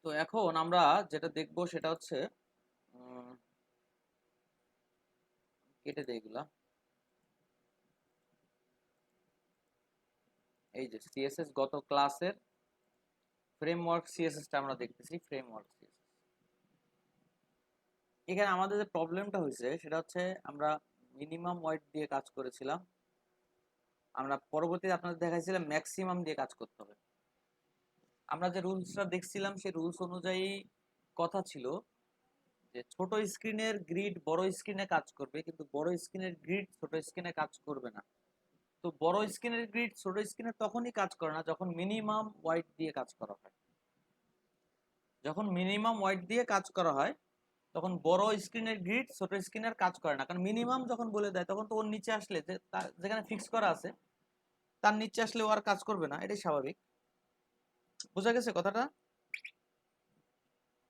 তো এখন আমরা যেটা দেখব সেটা হচ্ছে কেটে দেই এগুলা। এই যে সিএসএস গত ক্লাসের ফ্রেমওয়ার্ক সিএসএসটা আমরা দেখতেছি। ফ্রেমওয়ার্ক সিএসএস, এখানে আমাদের যে প্রবলেমটা হয়েছে সেটা হচ্ছে আমরা মিনিমাম ওয়েট দিয়ে কাজ করেছিলাম, আমরা পরবর্তীতে আপনাদের দেখাইছিলাম ম্যাক্সিমাম দিয়ে কাজ করতে হবে। আমরা যে রুলসটা দেখছিলাম সেই রুলস অনুযায়ী কথা ছিল যে ছোট স্ক্রিনের গ্রিড বড় স্ক্রিনে কাজ করবে, কিন্তু বড় স্ক্রিনের গ্রিড ছোট স্ক্রিনে কাজ করবে না। তো বড় স্ক্রিনের গ্রিড ছোট স্ক্রিনে তখনই কাজ করে না যখন মিনিমাম ওয়াইড দিয়ে কাজ করা হয়। যখন মিনিমাম ওয়াইড দিয়ে কাজ করা হয় তখন বড় স্ক্রিনের গ্রিড ছোট স্ক্রিনের কাজ করে না, কারণ মিনিমাম যখন বলে দেয় তখন তো ওর নিচে আসলে যে যেখানে ফিক্স করা আছে তার নিচে আসলে ও আর কাজ করবে না, এটাই স্বাভাবিক। বোঝা গেছে কথাটা?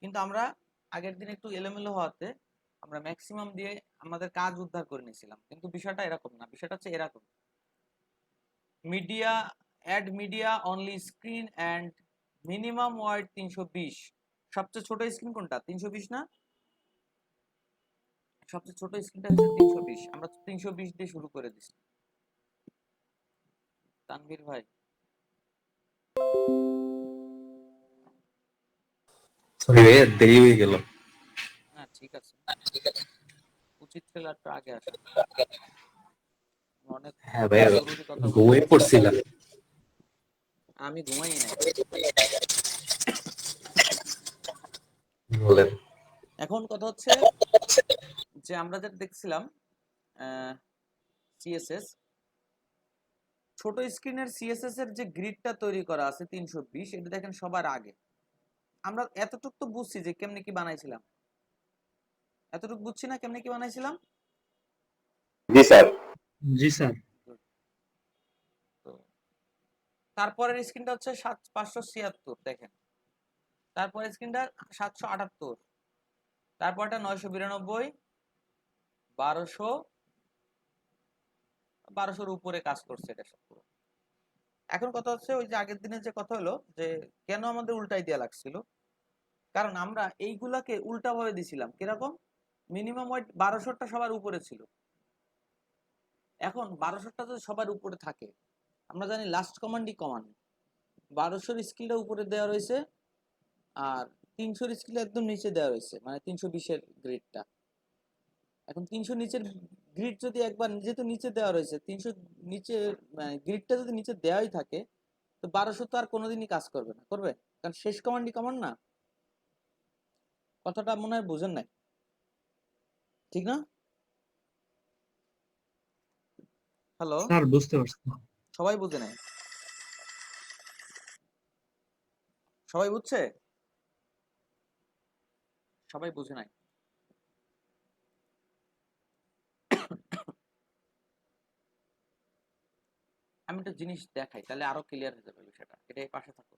কিন্তু আমরা আগের দিন একটু এলোমেলো হওয়াতে আমরা ম্যাক্সিমাম দিয়ে আমাদের কাজ উদ্ধার করে নিয়েছিলাম, কিন্তু বিষয়টা এরকম না। বিষয়টা হচ্ছে এরকম, media add media only screen and minimum wide 320। সবচেয়ে ছোট স্ক্রিন কোনটা? 320 না? সবচেয়ে ছোট স্ক্রিনটা হচ্ছে 320। আমরা 320 দিয়ে শুরু করে দিছি। তানভীর ভাই, সরি ভাই, দেরি হয়ে গেল। না ঠিক আছে, উচিত ছিল একটু আগে আসা। অনেক হ্যাঁ ভাই, জরুরি কথা বলতে ঘুমিয়ে আসছি। পড়ছিলাম। আমি ঘুমাই নাই। বলেন। এখন কথা হচ্ছে যে আমরা যেটা দেখছিলাম সিএসএস, ছোট স্ক্রিনের সিএসএস এর যে গ্রিডটা তৈরি করা আছে 320, এটা দেখেন সবার আগে। আমরা এতটুকু তো বুঝছি যে কেমনে কি বানাইছিলাম, এতটুকু বুঝছি না কেমনে কি বানাইছিলাম। জি স্যার। জি স্যার। তো তারপরের স্ক্রিনটা হচ্ছে 576, দেখেন তারপরের স্ক্রিনটা 778, তারপরটা 992, 1200, 1200-র উপরে কাজ করছে এটা সব পুরো। এখন কথা হচ্ছে ওই যে আগের দিনে যে কথা হলো যে কেন আমাদের উল্টাই দেওয়া লাগছিল, কারণ আমরা এইগুলাকে উল্টা ভাবে দিছিলাম। কিরকম? মিনিমাম ওয়েট 1200টা সবার উপরে ছিল, এখন 1200টা যদি সবার উপরে থাকে, আমরা জানি লাস্ট কমান্ডই কমান্ড। 1200-র স্কিলটা উপরে দেওয়া রয়েছে আর 300-র স্কিল একদম নিচে দেওয়া রয়েছে, মানে 320-এর গ্রিডটা। এখন 300 নিচের গ্রিড যদি একবার যেহেতু নিচে দেওয়া রয়েছে, 300 নিচে মানে গ্রিডটা যদি নিচে দেওয়াই থাকে, তো 1200 তো আর কোনোদিনই কাজ করবে না, করবে? কারণ শেষ কমান্ডই কমান্ড না। কথাটা মনে হয় বুঝেন নাই, ঠিক না? হ্যালো, স্যার বুঝতে পারছি। সবাই বুঝে নাই? সবাই বুঝছে? সবাই বুঝে নাই? আমি একটা জিনিস দেখাই, তাহলে আরো ক্লিয়ার হয়ে যাবে বিষয়টা। এটাই পাশে থাকো,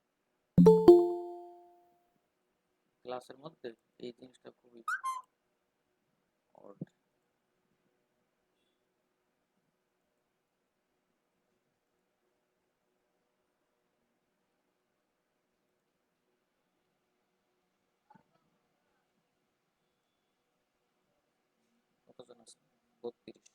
ক্লাসের মধ্যে এই জিনিসটা খুবই odd। কতজন আছে? 32।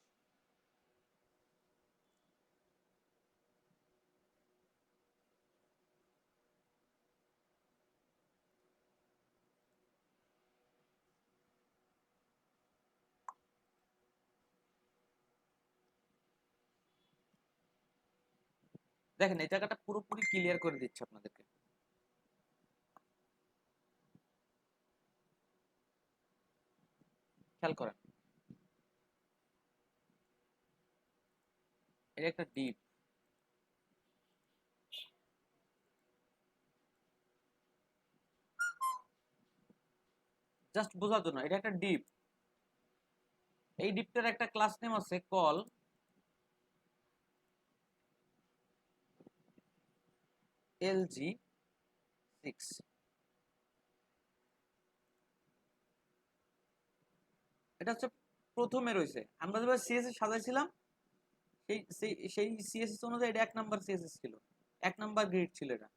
দেখেন এই জায়গাটা পুরোপুরি ক্লিয়ার করে দিচ্ছে আপনাদেরকে। খেয়াল করেন, এটা একটা ডিপ, জাস্ট বোঝার জন্য, এটা একটা ডিপ। এই ডিপটার একটা ক্লাস নেম আছে কল LG6। এটা হচ্ছে প্রথমে রয়েছে, আমরা যেভাবে সিএসএস সাজাইছিলাম সেই সেই সিএসএস অনুযায়ী এটা 1 নাম্বার সিএসএস ছিল, 1 নাম্বার গ্রিড ছিল এটা।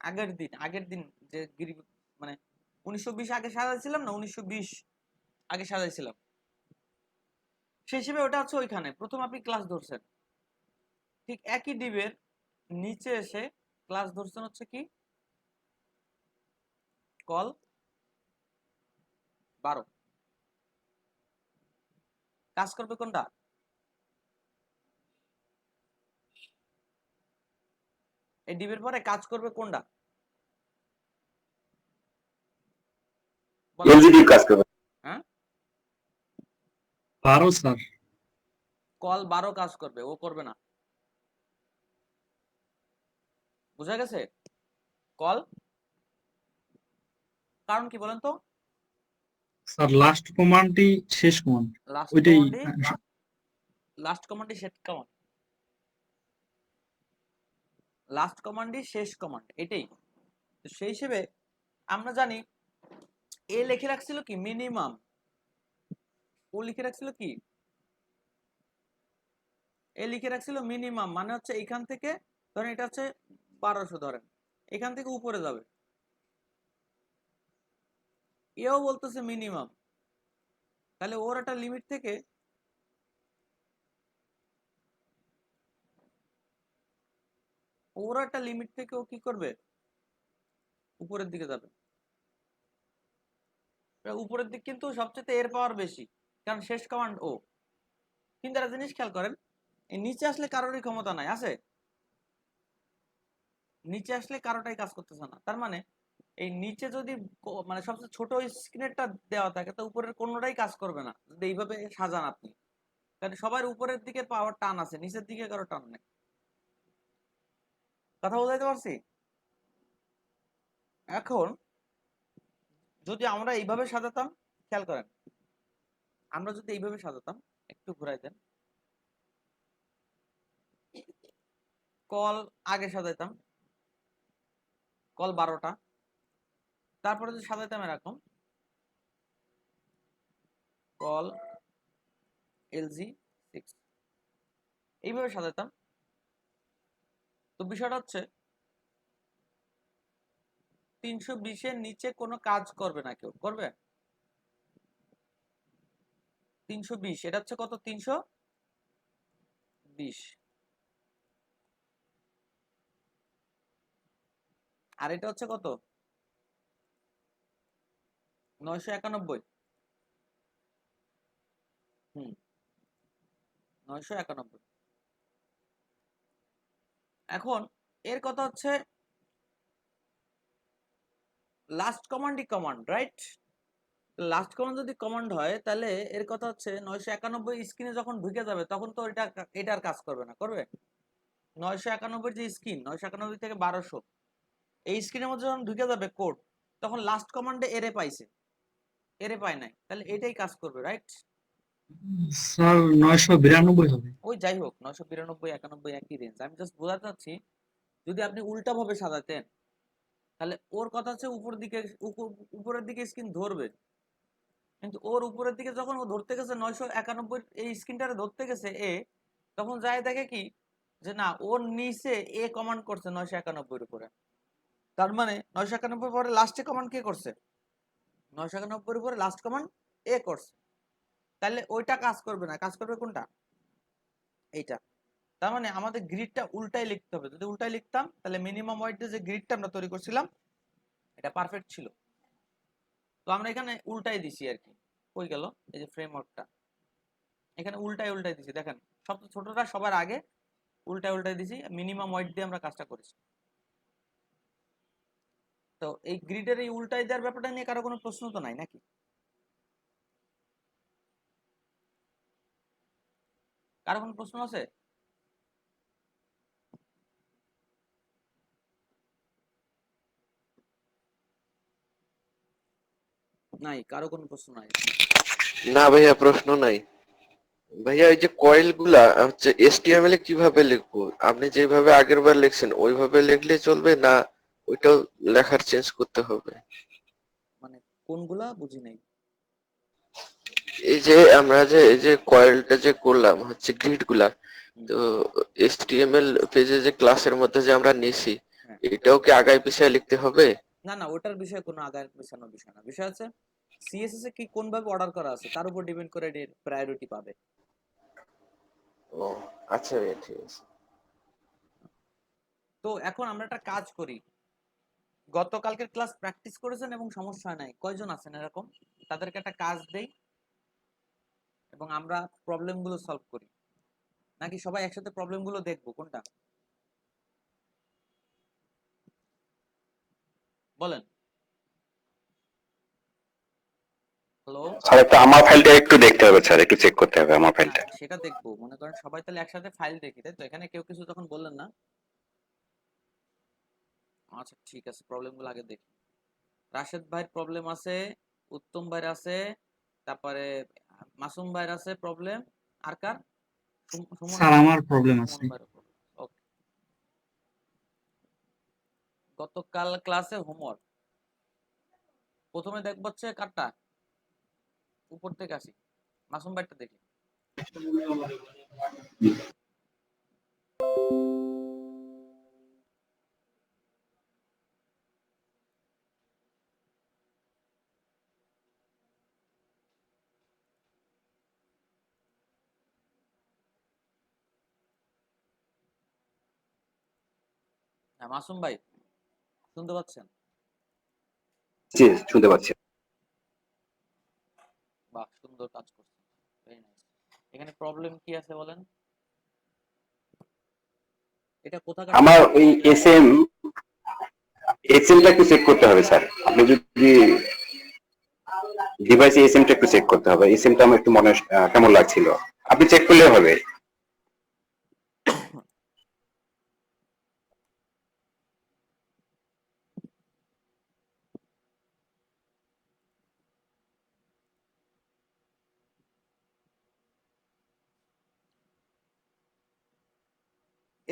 আগের দিন যে মানে 1920 আগে সাজাইছিলাম না, 1920 আগে সাজাইছিলাম, সেই হিসেবে ওটা হচ্ছে ওইখানে প্রথম আপনি ক্লাস ধরছেন, ঠিক একই ডিবের নিচে এসে ক্লাস ধরছেন হচ্ছে কি কল 12, কাজ করবে কোনটা? এই ডিবের পরে কাজ করবে কোনটা? বলেন। এলজিডি কাজ করবে। হ্যাঁ, 12 স্যার। কল 12 কাজ করবে, ও করবে না। বুঝা গেছে? কল, কারণ কি বলেন তো? স্যার লাস্ট কমান্ডটি শেষ কমান্ড, লাস্ট ওইটাই। কমান্ডই শেষ কমান্ড, লাস্ট কমান্ডই শেষ কমান্ড, এটাই। তো সেই হিসেবে আমরা জানি এ লিখে রাখছিল কি মিনিমাম, ও লিখে রাখছিল কি, এ লিখে রাখছিল মিনিমাম, মানে হচ্ছে এখান থেকে ধরেন এটা হচ্ছে 1200, ধরেন এখান থেকে উপরে যাবে, এও বলতেছে মিনিমাম, তাহলে ওর একটা লিমিট থেকে ও কি করবে, উপরের দিকে যাবে। উপরের দিক কিন্তু সবচেয়ে এর পাওয়ার বেশি, কারণ শেষ কমান্ড ও। কিন্তু একটা জিনিস খেয়াল করেন, এই নিচে আসলে কারোরই ক্ষমতা নাই, আছে? নিচে আসলে কারোটাই কাজ করতেছে না, তার মানে এই নিচে যদি মানে সবচেয়ে ছোট স্ক্রিনেরটা দেওয়া থাকে, তো উপরের কোনোটাই কাজ করবে না যদি এইভাবে সাজান আপনি, কারণ সবার উপরের দিকে পাওয়ার টান আছে, নিচের দিকে কারো টান নেই। কথা বোঝাইতে পারছি? এখন যদি আমরা এইভাবে সাজাতাম, খেয়াল করেন, আমরা যদি এইভাবে সাজাতাম, একটু ঘুরাই দেন, কল আগে সাজাইতাম, কল 12টা, তারপরে যদি সাজাইতাম এরকম কল এলজি 6, এইভাবে সাজাইতাম, তো বিষয়টা হচ্ছে 320-এর নিচে কোনো কাজ করবে না, কেউ করবে? 320, এটা হচ্ছে কত? 320, আর এটা হচ্ছে কত? 991। 991। এখন এর কথা হচ্ছে লাস্ট কমান্ডই কমান্ড, রাইট? লাস্ট কমান্ড যদি কমান্ড হয়, তাহলে এর কথা হচ্ছে 991 স্ক্রিনে যখন ঢুকে যাবে, তখন তো এটার কাজ করবে না, করবে? 991 যে স্ক্রিন, 991 থেকে 1200, এই স্ক্রিনের মধ্যে যখন ঢুকে যাবে কোড, তখন লাস্ট কমান্ডে এরে পাইছে, এরে পায় নাই, তাহলে এটাই কাজ করবে, রাইট? স্যার 992 হবে। ওই যাই হোক, 992 91 একই রেঞ্জ, আমি জাস্ট বোঝাতে চাচ্ছি যদি আপনি উল্টা ভাবে সাজাতেন, তাহলে ওর কথা হচ্ছে উপরের দিকে স্ক্রিন ধরবে, কিন্তু ওর উপরের দিকে যখন ও ধরতে গেছে 991 এই স্ক্রিনটারে ধরতে গেছে এ, তখন যায় দেখে কি যে না, ওর নিচে এ কমান্ড করছে 991 উপরে, তার মানে 991 পরে লাস্টে কমান্ড কে করছে? 991 উপরে লাস্ট কমান্ড এ করছে, তাহলে ওইটা কাজ করবে না, কাজ করবে কোনটা? এইটা। তার মানে আমাদের গ্রিডটা উল্টাই লিখতে হবে, যদি উল্টাই লিখতাম তাহলে মিনিমাম ওয়েটে যে গ্রিডটা আমরা তৈরি করছিলাম এটা পারফেক্ট ছিল। তো আমরা এখানে উল্টাই দিছি আর কি, কই গেল এই যে ফ্রেমওয়ার্কটা, এখানে উল্টাই দিছি, দেখেন সবচেয়ে ছোটটা সবার আগে, উল্টাই দিছি, মিনিমাম ওয়েট দিয়ে আমরা কাজটা করেছি। তো এই গ্রিডের এই উল্টাই দেওয়ার ব্যাপারটা নিয়ে কারো কোনো প্রশ্ন তো নাই নাকি? কারো কোনো প্রশ্ন আছে? নাই, কারো কোনো প্রশ্ন নাই? না ভাইয়া, প্রশ্ন নাই ভাইয়া। এই যে কয়েল গুলা হচ্ছে HTML এ কিভাবে লিখবো? আপনি যেভাবে আগের বার লিখছেন ওইভাবে লিখলে চলবে না ওইটাও লেখার চেঞ্জ করতে হবে? মানে কোনগুলা বুঝি নাই। এই যে আমরা যে এই যে কয়েলটা যে করলাম হচ্ছে গ্রিড গুলা, তো HTML পেজে যে ক্লাসের মধ্যে যে আমরা নিছি, হ্যাঁ। এটাও কি আগায় পিছায় লিখতে হবে? না না, ওটার বিষয়ে কোনো আগার পেছানোর বিষয় না, বিষয় আছে সিএসএস এ কি কোন ভাবে অর্ডার করা আছে তার উপর ডিপেন্ড করে এর প্রায়োরিটি পাবে। ও আচ্ছা ভাইয়া, ঠিক আছে। তো এখন আমরা একটা কাজ করি, গতকালকের ক্লাস প্র্যাকটিস করেছেন এবং সমস্যা হয় নাই, কয়জন আছেন এরকম? তাদেরকে একটা কাজ দেই এবং আমরা প্রবলেমগুলো সলভ করি, নাকি সবাই একসাথে প্রবলেমগুলো দেখবো, কোনটা বলেন? হ্যালো। স্যার একটু আমার ফাইলটা একটু দেখতে হবে স্যার, একটু চেক করতে হবে আমার ফাইলটা। সেটা দেখবো, মনে করেন সবাই তাহলে একসাথে ফাইল দেখি, তাই তো? এখানে কেউ কিছু তখন বললেন না? আচ্ছা ঠিক আছে, প্রবলেমগুলো আগে দেখি। রাশেদ ভাইয়ের প্রবলেম আছে, উত্তম ভাইয়ের আছে, তারপরে মাসুম ভাইয়ের আছে প্রবলেম, আর কার? সুমন স্যার আমার প্রবলেম আছে। সুমন ভাইয়ের প্রবলেম। ওকে, গতকাল ক্লাসে হোমওয়ার্ক প্রথমে দেখবো হচ্ছে কারটা, উপর থেকে আসি, মাসুম ভাইটা দেখি। হ্যাঁ মাসুম ভাই, শুনতে পাচ্ছেন? জি শুনতে পাচ্ছি। বাহ, সুন্দর কাজ করছেন, ভেরি নাইস। এখানে প্রবলেম কি আছে বলেন? এটা কোথাকার আমার প্রবলেম? ওই এসএমটা একটু চেক করতে হবে স্যার। আপনি যদি ডিভাইসে এসএমটা একটু চেক করতে হবে, এসএমটা আমার একটু মনে কেমন লাগছিল, আপনি চেক করলে হবে।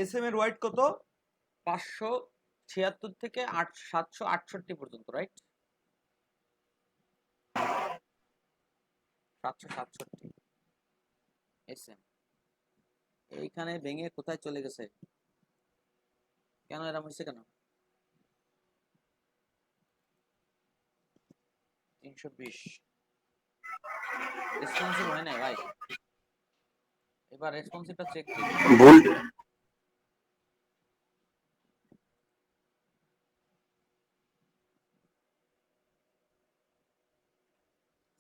এসএম এর ওয়াইড কত? 576 থেকে 768 পর্যন্ত, রাইট? 767 এসএম। এইখানে ভেঙে কোথায় চলে গেছে, কেন এরকম হয়েছে কেন? 320 রেসপন্সিভ হয় নাই ভাই, এবার রেসপন্সিভটা চেক করি। ভুল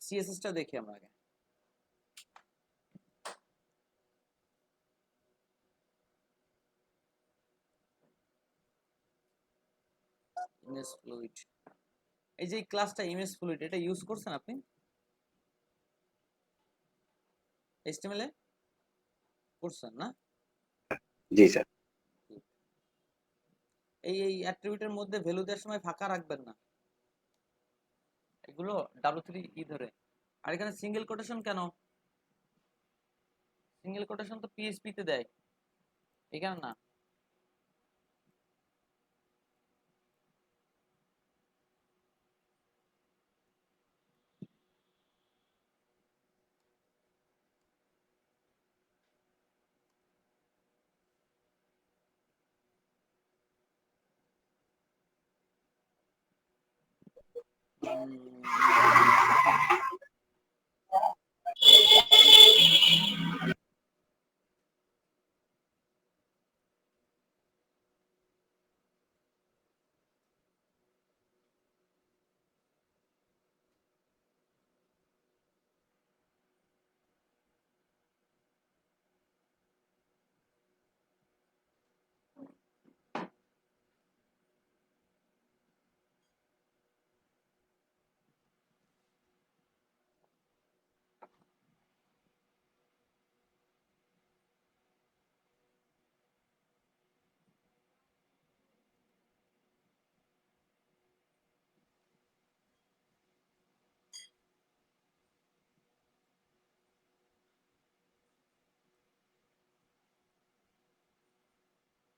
সিএসএস টা দেখি আমরা আগে। ইমেজ ফ্লুইড, এই যে ক্লাসটা ইমেজ ফ্লুইড, এটা ইউজ করছেন আপনি এইচটিএমএল এ? করছেন না? জি স্যার। এই অ্যাট্রিবিউটের মধ্যে ভ্যালু দেওয়ার সময় ফাঁকা রাখবেন না, এগুলো W3 ধরে। আর এখানে সিঙ্গেল কোটেশন কেন? সিঙ্গেল কোটেশন তো পিএইচপি তে দেয়, এখানে না।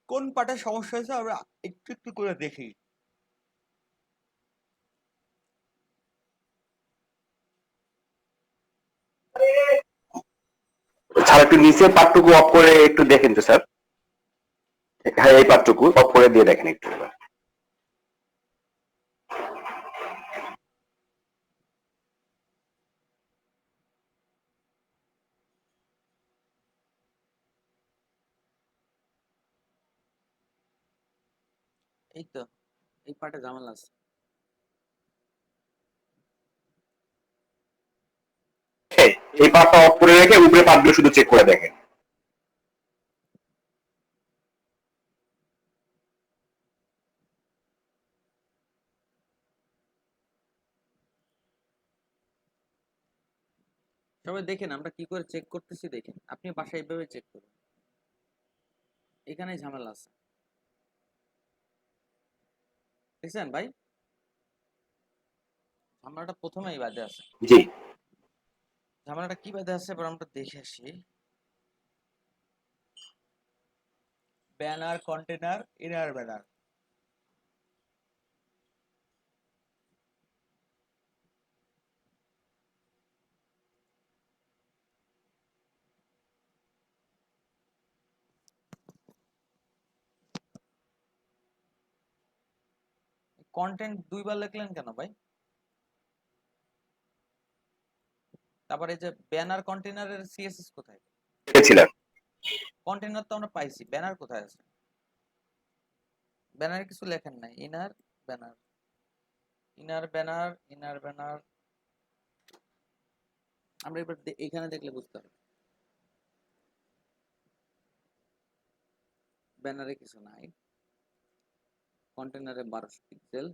কোন পার্টে সমস্যা হয়েছে আমরা একটু একটু করে দেখি। স্যার একটু নিচে পার্টটুকু অফ করে একটু দেখেন তো স্যার। হ্যাঁ এই পার্টটুকু অফ করে দিয়ে দেখেন একটু এবার। এই তো, এই পার্টে ঝামেলা আছে। এই পার্টটা অফ করে রেখে উপরে পার্টগুলো শুধু চেক করে দেখেন। সবাই দেখেন আমরা কি করে চেক করতেছি, দেখেন আপনি বাসায় এইভাবে চেক করুন, এখানেই ঝামেলা আছে। দেখছেন ভাই, ঝামেলাটা প্রথমেই বাদে আছে। জি ঝামেলাটা কি বাদে আছে এবার আমরা দেখে আসি। Banner, container, inner banner. Content দুইবার লিখলেন কেন ভাই? তারপরে এই যে ব্যানার কন্টেনারের সিএসএস কোথায়? দেখেছিলাম। কন্টেনার তো আমরা পাইছি, ব্যানার কোথায় আছে? ব্যানারে কিছু লেখেন নাই। Inner banner, inner banner, inner banner. আমরা এবার এখানে দেখলে বুঝতে হবে ব্যানারে কিছু নাই। কন্টেনারে 1200 পিক্সেল।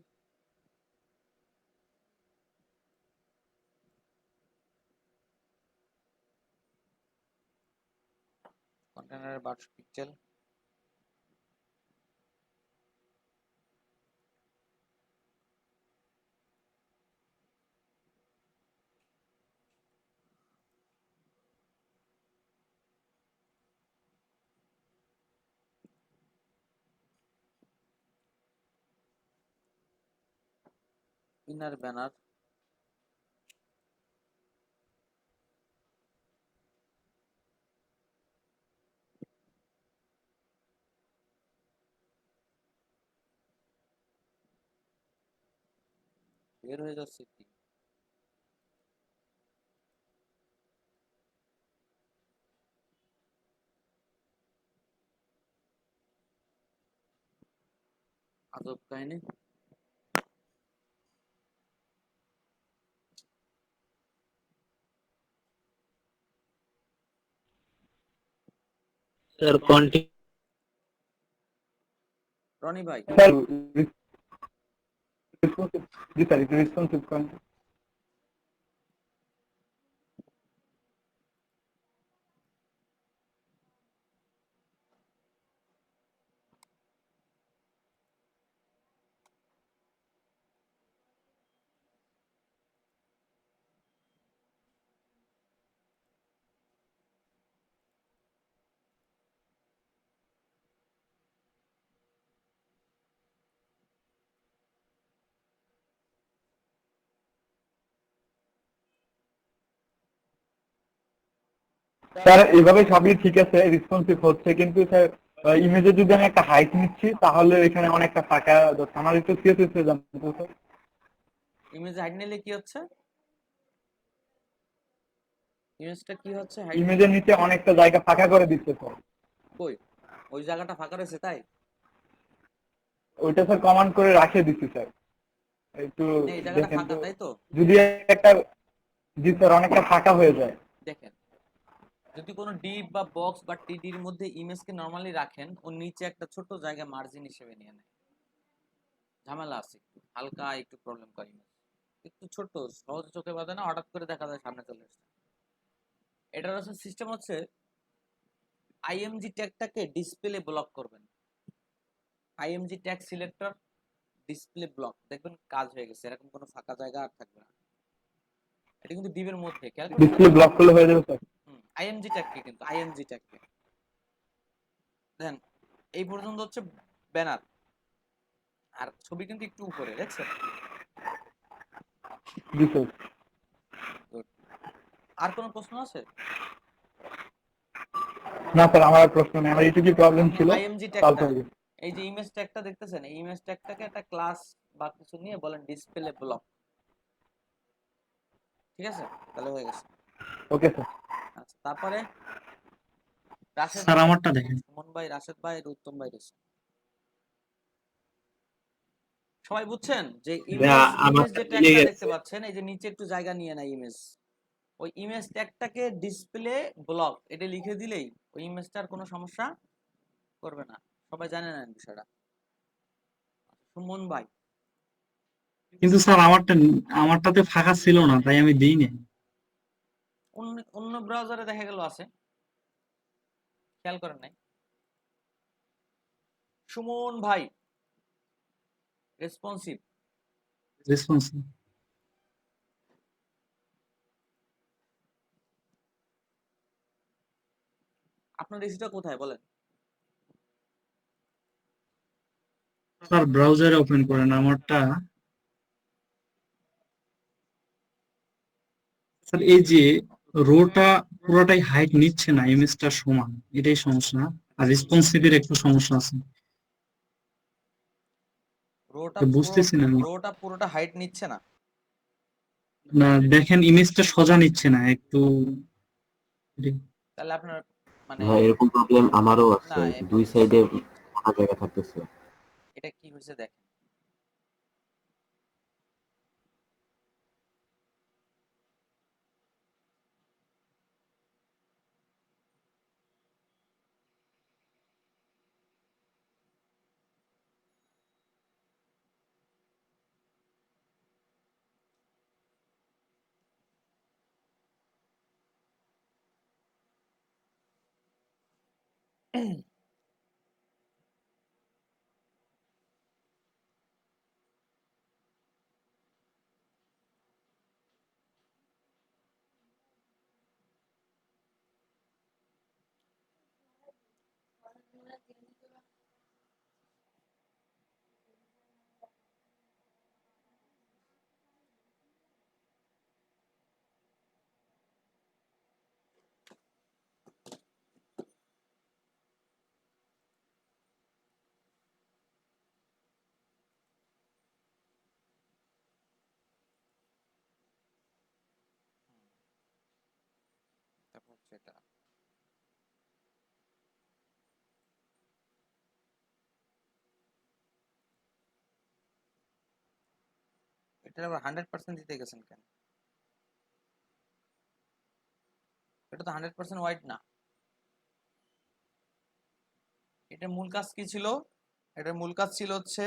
কন্টেনারে 1200 পিক্সেল। ইনার ব্যানার, বের হয়ে যাচ্ছে কি? আজব কাহিনী। Sir continue. রনি ভাই, স্যার জি স্যার একটু রেসপন্সিভ করেন। স্যার এইভাবে সবই ঠিক আছে, রেসপন্সিভ হচ্ছে, কিন্তু স্যার ইমেজে যদি আমি একটা হাইট নিচ্ছি তাহলে এখানে অনেকটা ফাঁকা যাচ্ছে। আমার একটু সিএসএস এ জানতে স্যার। ইমেজ হাইড নিলে কি হচ্ছে? ইমেজটা কি হচ্ছে হাইড? ইমেজের নিচে অনেকটা জায়গা ফাঁকা করে দিচ্ছে স্যার। কই ওই জায়গাটা ফাঁকা রয়েছে তাই? ওইটা স্যার কমান্ড করে রাখে দিচ্ছি স্যার, একটু মানে এই জায়গাটা দেখেন ফাঁকা তো। তাই তো? যদি একটা, জি স্যার, অনেকটা ফাঁকা হয়ে যায়। দেখেন, যদি কোনো ডিপ বা বক্স বা টিডির মধ্যে ইমেজকে নরমালি রাখেন, ওর নিচে একটা ছোট জায়গা মার্জিন হিসেবে নিয়ে নেয়। ঝামেলা আছে একটু, হালকা একটু প্রবলেম করে ইমেজ। একটু ছোট, সহজ চোখে বাঁধে না, হঠাৎ করে দেখা যায় সামনে চলে আসছে। এটার হচ্ছে সিস্টেম হচ্ছে আইএমজি ট্যাগটাকে ডিসপ্লে ব্লক করবেন। IMG tag selector display block, দেখবেন কাজ হয়ে গেছে, এরকম কোনো ফাঁকা জায়গা আর থাকবে না। এটা কিন্তু ডিবের মধ্যে খেয়াল করছেন? ডিসপ্লে ব্লক করলে হয়ে যাবে স্যার। আইএমজি ট্যাগকে, কিন্তু আইএমজি ট্যাগকে দেন। এই পর্যন্ত হচ্ছে ব্যানার, আর ছবি কিন্তু একটু উপরে, দেখছেন? জি স্যার। Good. আর কোনো প্রশ্ন আছে? না স্যার, আমার আর প্রশ্ন নেই, আমার এইটুকুই প্রবলেম ছিল, আইএমজি সলভ ট্যাগটা, হয়ে গেছে। এই যে ইমেজ ট্যাগটা দেখতেছেন, এই ইমেজ ট্যাগটাকে একটা ক্লাস বা কিছু নিয়ে বলেন ডিসপ্লে ব্লক। ঠিক আছে, তাহলে হয়ে গেছে। Okay sir. আচ্ছা, তারপরে রাশেদ স্যার ভাই, আমারটা দেখেন। সুমন ভাই, রাশেদ ভাই, উত্তম ভাই রয়েছে। সবাই বুঝছেন যে ইমেজ, ইমেজ যে ট্যাগটা দেখতে পাচ্ছেন, এই যে নিচে একটু জায়গা নিয়ে নেয় ইমেজ, ওই ইমেজ ট্যাগটাকে ডিসপ্লে ব্লক এটা লিখে দিলেই ওই ইমেজটার কোনো সমস্যা করবে না। সবাই জানেন না বিষয়টা? সুমন ভাই, কিন্তু স্যার আমারটাতে ফাঁকা ছিল না, তাই আমি দিইনি। অন্য অন্য ব্রাউজারে দেখা গেল আছে, খেয়াল করেন নাই? সুমন ভাই, রেসপন্সিভ। রেসপন্স। আপনার ইস্যুটা কোথায় বলেন? স্যার ব্রাউজারে ওপেন করেন আমারটা। স্যার এই যে রোটা পুরোটাই হাইট নিচ্ছে না, ইমেজটা সমান, এটাই সমস্যা। আর রেসপন্সিভের একটু সমস্যা আছে, রোটা তো পুরো, বুঝতেছি না আমি। রোটা পুরোটা হাইট নিচ্ছে না। না দেখেন, ইমেজটা সোজা নিচ্ছে না একটু। তাহলে আপনার মানে ভাই এরকম প্রবলেম আমারও না, আছে, দুই সাইডে ফাঁকা জায়গা থাকতেছে। এটা কি হয়েছে দেখেন। তারপর হচ্ছে এটা, এটা আবার 100% দিতে গেছেন কেন? এটা তো 100% হোয়াইট না। এটার মূল কাজ কি ছিল? এটার মূল কাজ ছিল হচ্ছে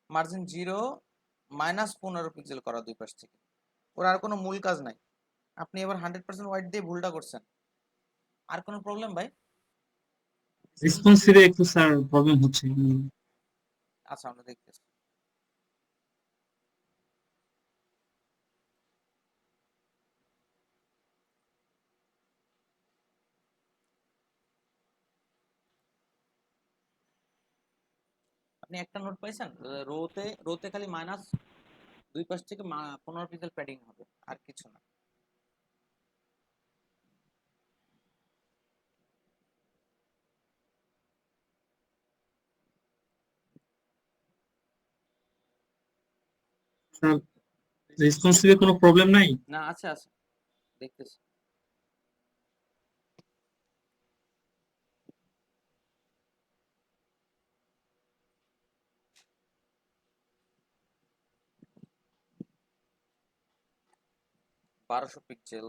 মার্জিন 0 -15 পিক্সেল করা দুই পাশ থেকে। ওর আর কোনো মূল কাজ নাই। আপনি এবার 100% হোয়াইট দিয়ে ভুলটা করছেন। আর কোনো প্রবলেম ভাই? রেসপন্সিভে একটু স্যার প্রবলেম হচ্ছে। আচ্ছা, আমরা দেখতেছি। আপনি একটা নোট পাইছেন? রোতে, রোতে খালি মাইনাস দুই পাশ থেকে 15 পিক্সেল প্যাডিং হবে, আর কিছু না। স্যার রেসপন্সিভে কোনো প্রবলেম নাই। না, আছে আছে, দেখতেছি। বারোশো পিক্সেল,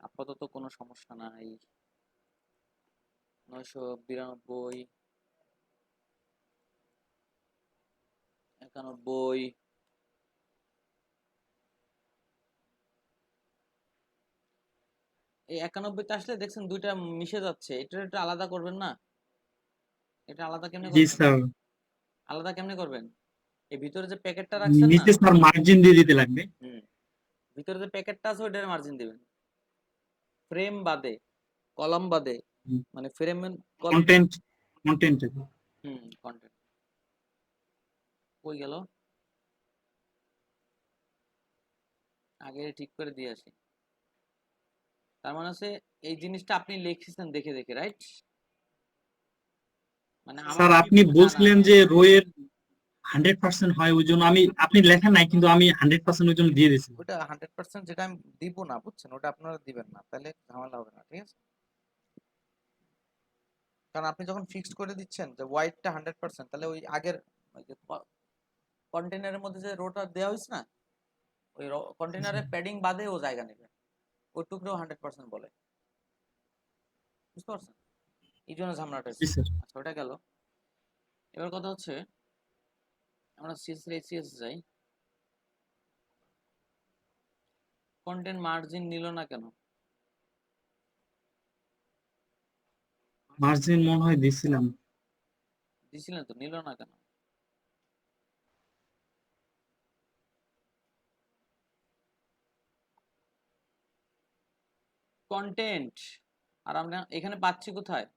আপাতত কোনো সমস্যা নাই। 992, 91, এই 91-তে আসলে দেখছেন দুইটা মিশে যাচ্ছে, এটা একটু আলাদা করবেন না? এটা আলাদা কেমনে জি করবেন? স্যার, আলাদা কেমনে করবেন? এই ভিতরে যে প্যাকেটটা রাখছেন না, নিচে স্যার মার্জিন দিয়ে দিতে লাগবে। হুম, ভিতরে যে প্যাকেটটা আছে ওইটার মার্জিন দিবেন। ফ্রেম বাদে, কলাম বাদে, মানে ফ্রেম, কন্টেন্ট, কন্টেন্ট। হুম, কন্টেন্ট কই গেল? আগে ঠিক করে দিয়ে আসি, তার মানে হচ্ছে এই জিনিসটা আপনি লিখেছেন দেখে দেখে, রাইট? মানে স্যার আমাকে আপনি না না বলছিলেন যে রো এর 100% হয়, ওই জন্য আপনি লেখেন নাই, কিন্তু আমি 100% ওই জন্য দিয়ে দিয়েছি। ওটা 100% যেটা আমি দিব না, বুঝছেন, ওটা আপনারা দিবেন না, তাহলে ঝামেলা হবে না, ঠিক আছে? কারণ আপনি যখন ফিক্সড করে দিচ্ছেন যে হোয়াইটটা 100%, তাহলে ওই আগের ওই যে কন্টেনারের মধ্যে যে রোটা দেওয়া হয়েছে না, ওই কন্টেনারের প্যাডিং বাদে ও জায়গা নেবে, ওই টুকরেও 100% বলে, বুঝতে পারছেন? এই জন্য ঝামেলাটা জি হচ্ছে। স্যার। আচ্ছা, ওটা গেল। এবার কথা হচ্ছে আমরা সিএস যাই। কন্টেন্ট মার্জিন নিল না কেন? মার্জিন মনে হয় দিছিলাম। দিছিলেন তো, নিল না কেন? কন্টেন্ট, আর আমরা এখানে পাচ্ছি কোথায়?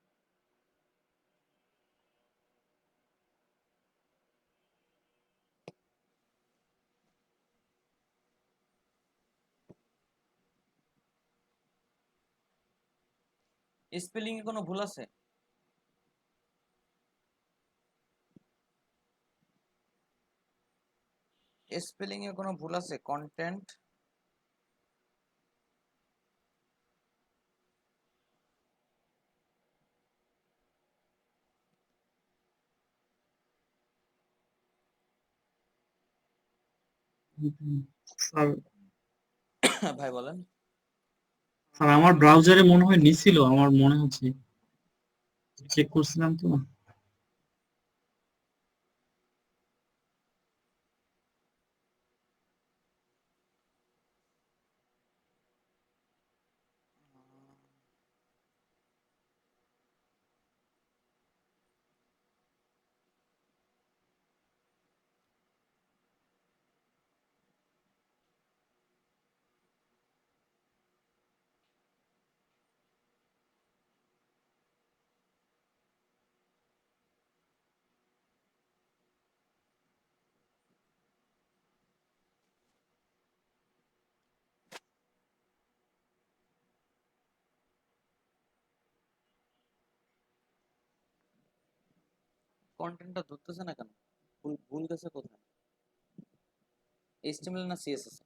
স্পেলিং এ কোনো ভুল আছে? স্পেলিং এ কোনো ভুল আছে? কন্টেন্ট স্যার ভাই বলেন। স্যার আমার ব্রাউজারে মনে হয় নিছিল, আমার মনে হচ্ছে, চেক করছিলাম তো। কন্টেন্টটা ধরতেছে না কেন? ভুল ভুল গেছে কোথায়? এইচটিএমএল না সিএসএস?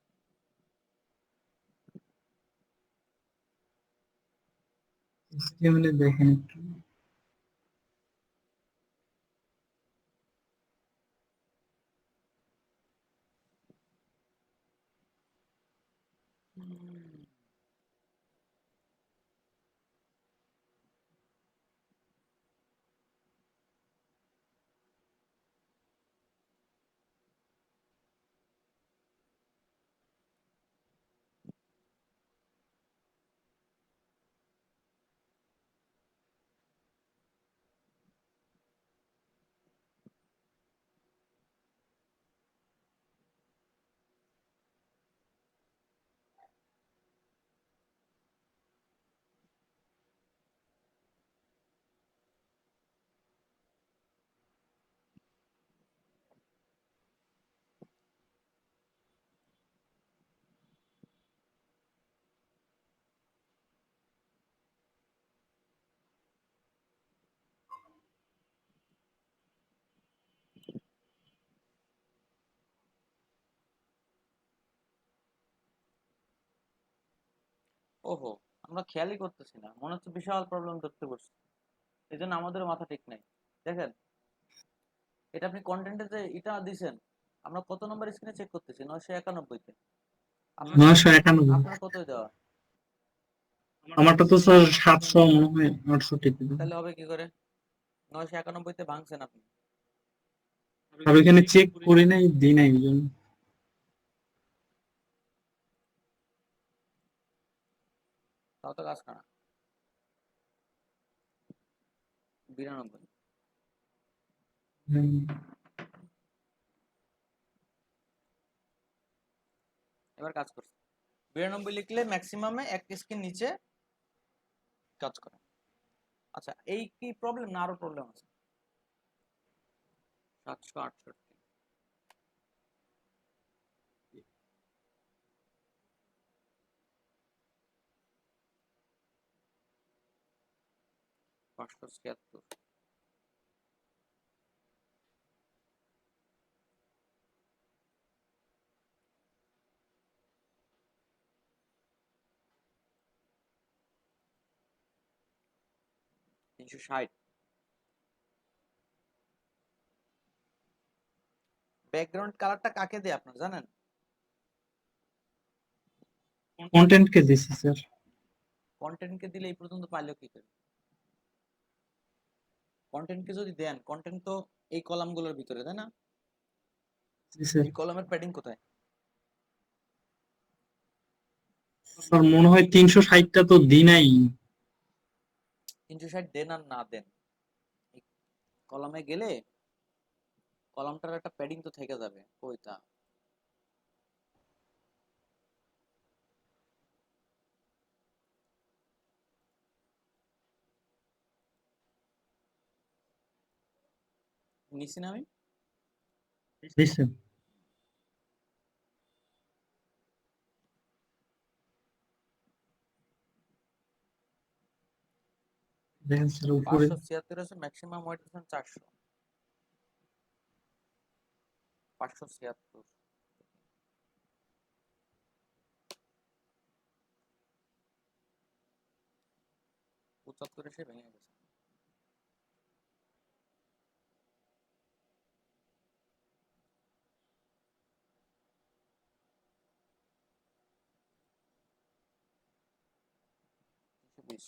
HTML এ দেখেন একটু। ওহো, আমরা খেয়ালই করতেছি না, মনে হচ্ছে বিশাল প্রবলেম ধরতে বসছি। এই জন্য আমাদের মাথা ঠিক নাই। দেখেন, এটা আপনি কন্টেন্টে যে এটা দিছেন, আমরা কত নম্বর স্ক্রিনে চেক করতেছি? 991-তে। আপনার 991। আপনার কতই দেওয়া? আমারটা তো স্যার 700 মনে হয়, 68 তে। তাহলে হবে কি করে? 991-তে ভাঙছেন আপনি। আর ওইখানে চেক করি নাই, দিই নাই ওই জন্য। তাও তো কাজ করা। 92। হুম। এবার কাজ করছে। 92 লিখলে ম্যাক্সিমামে এক স্ক্রিন নিচে কাজ করে। আচ্ছা, এই কি প্রবলেম না আরো প্রবলেম আছে? 768। 576। তিনশো ষাট। ব্যাকগ্রাউন্ড কালারটা কাকে দেয় আপনার জানেন? কন্টেন্ট কে দিছি স্যার। কন্টেন্টকে দিলে এই পর্যন্ত পাইলো কি করে? কন্টেন্টকে যদি দেন, কন্টেন্ট তো এই কলামগুলোর ভিতরে, তাই না? জি স্যার। এই কলামের প্যাডিং কোথায়? স্যার মনে হয় 360টা তো দিই নাই। 360 দেন আর না দেন, এই কলামে গেলে কলামটার একটা প্যাডিং তো থেকে যাবে। ওইটা নিছি না আমি? জি স্যার। দেখেন স্যার উপরে 576 আছে, ম্যাক্সিমাম ওয়েট দিচ্ছেন 400। 576। 75 এসে ভেঙে গেছে। বিশ।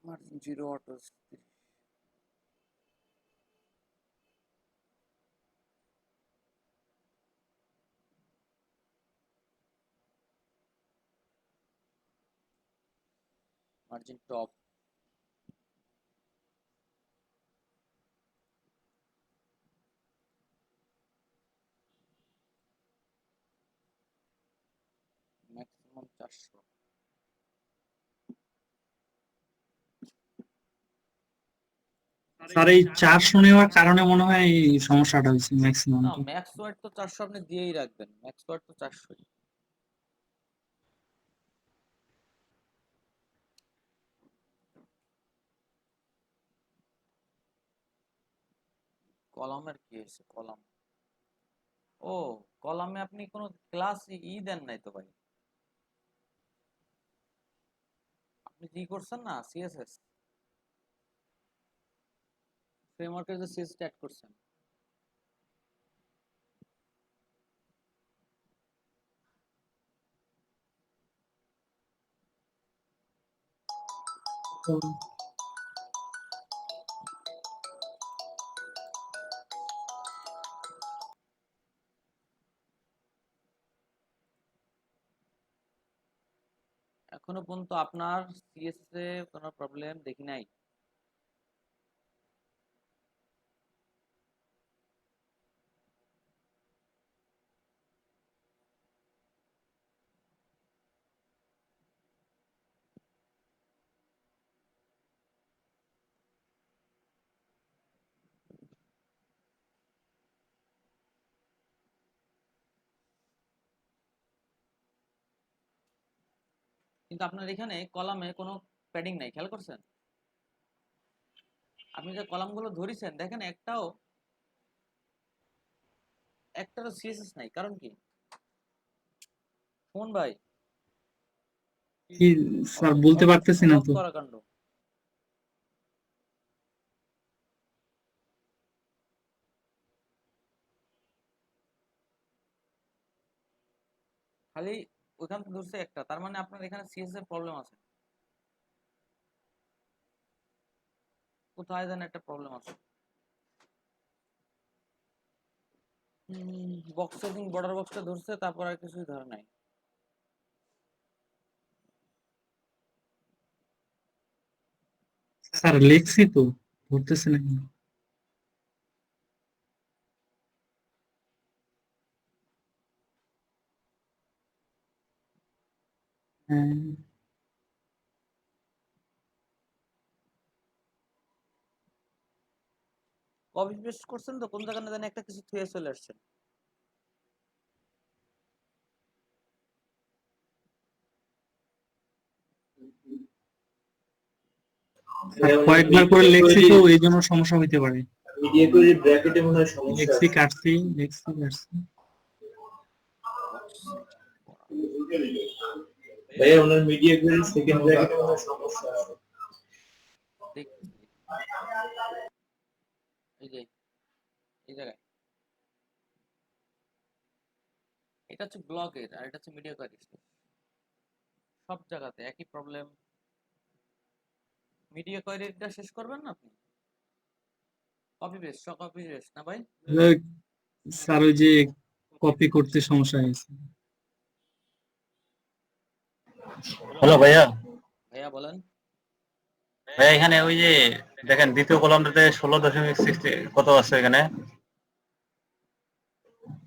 Margin zero auto. Margin top. Maximum 400। Sir এই 400 নেওয়ার কারণে মনে হয় এই সমস্যাটা হয়েছে ম্যাক্সিমাম। না, ম্যাক্স ওয়াট তো 400 আপনি দিয়েই রাখবেন, ম্যাক্স ওয়াট তো 400। কলামের কি হয়েছে? কলাম, ও কলামে আপনি কোনো ক্লাস দেন নাই তো ভাই। আপনি কি করছেন না, সিএসএস ফ্রেমওয়ার্কের যে সিএসএস অ্যাড করছেন, এখনো পর্যন্ত আপনার সিএসএস এ কোনো প্রবলেম দেখি নাই। কিন্তু আপনার এখানে কলামে কোনো প্যাডিং নাই, খেয়াল করছেন? আপনি যে কলামগুলো ধরেছেন দেখেন, একটারও সিএসএস নাই, কারণ কি? কোন ভাই? কি স্যার বলতে পারতেছি না অবাক তো। করা কাণ্ড। খালি ওখান থেকে ধরছে একটা, তার মানে আপনার এখানে সিএসএস এর প্রবলেম আছে। কোথায় যেন একটা প্রবলেম আছে। বক্স সাইজিং বর্ডার বক্সটা ধরছে, তারপর আর কিছুই ধরে নাই। স্যার লিখছি তো, ধরতেছে না কেন? হ্যাঁ, কপি পেস্ট করছেন তো কোন জায়গায় না জানি একটা কিছু থুয়ে চলে আসছেন। আর কয়েকবার করে লেখছি তো এই জন্য সমস্যা হইতে পারে। মিডিয়া কোয়েরির ব্র্যাকেটে মনে হয় সমস্যা লেখছি আছে। কাটছি কাটছি। ভাইয়া ওনার মিডিয়া কোয়েরির সেকেন্ড ব্র্যাকেটে মনে হয় সমস্যা আছে। দেখতেছি। এই যে এই জায়গায় এটা হচ্ছে ব্লগের আর এটা হচ্ছে মিডিয়া কোয়ারি। সব জায়গাতে একই প্রবলেম। মিডিয়া কোয়ারিটা শেষ করবেন না আপনি? কপি পেস্ট সব কপি পেস্ট না ভাই? স্যার ওই যে কপি করতে সমস্যা হয়েছে। হ্যালো ভাইয়া। ভাইয়া বলেন। ভাইয়া এখানে ওই যে দেখেন দ্বিতীয় কলামটাতে 16.60 কত আছে এখানে?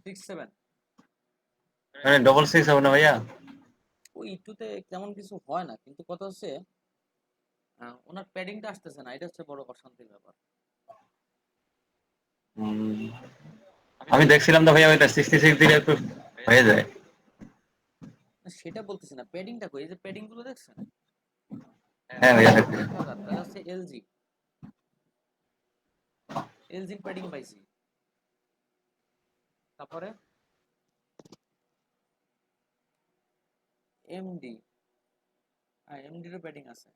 67 মানে 66 হবে না ভাইয়া? ওই ইটুতে তেমন কিছু হয় না, কিন্তু কথা হচ্ছে ওনার প্যাডিংটা আসতেছে না, এটা হচ্ছে বড় অশান্তির ব্যাপার। আমি দেখছিলাম তো ভাইয়া ওইটা 66 দিলে একটু হয়ে যায়। সেটা বলতেছি না, প্যাডিংটা কই? এই যে প্যাডিং গুলো দেখছেন, হ্যাঁ ভাইয়া দেখছি। তাহলে হচ্ছে এলজি প্যাডিং পাইছি। তারপরে এমডি, হ্যাঁ এমডি এর প্যাডিং আছে।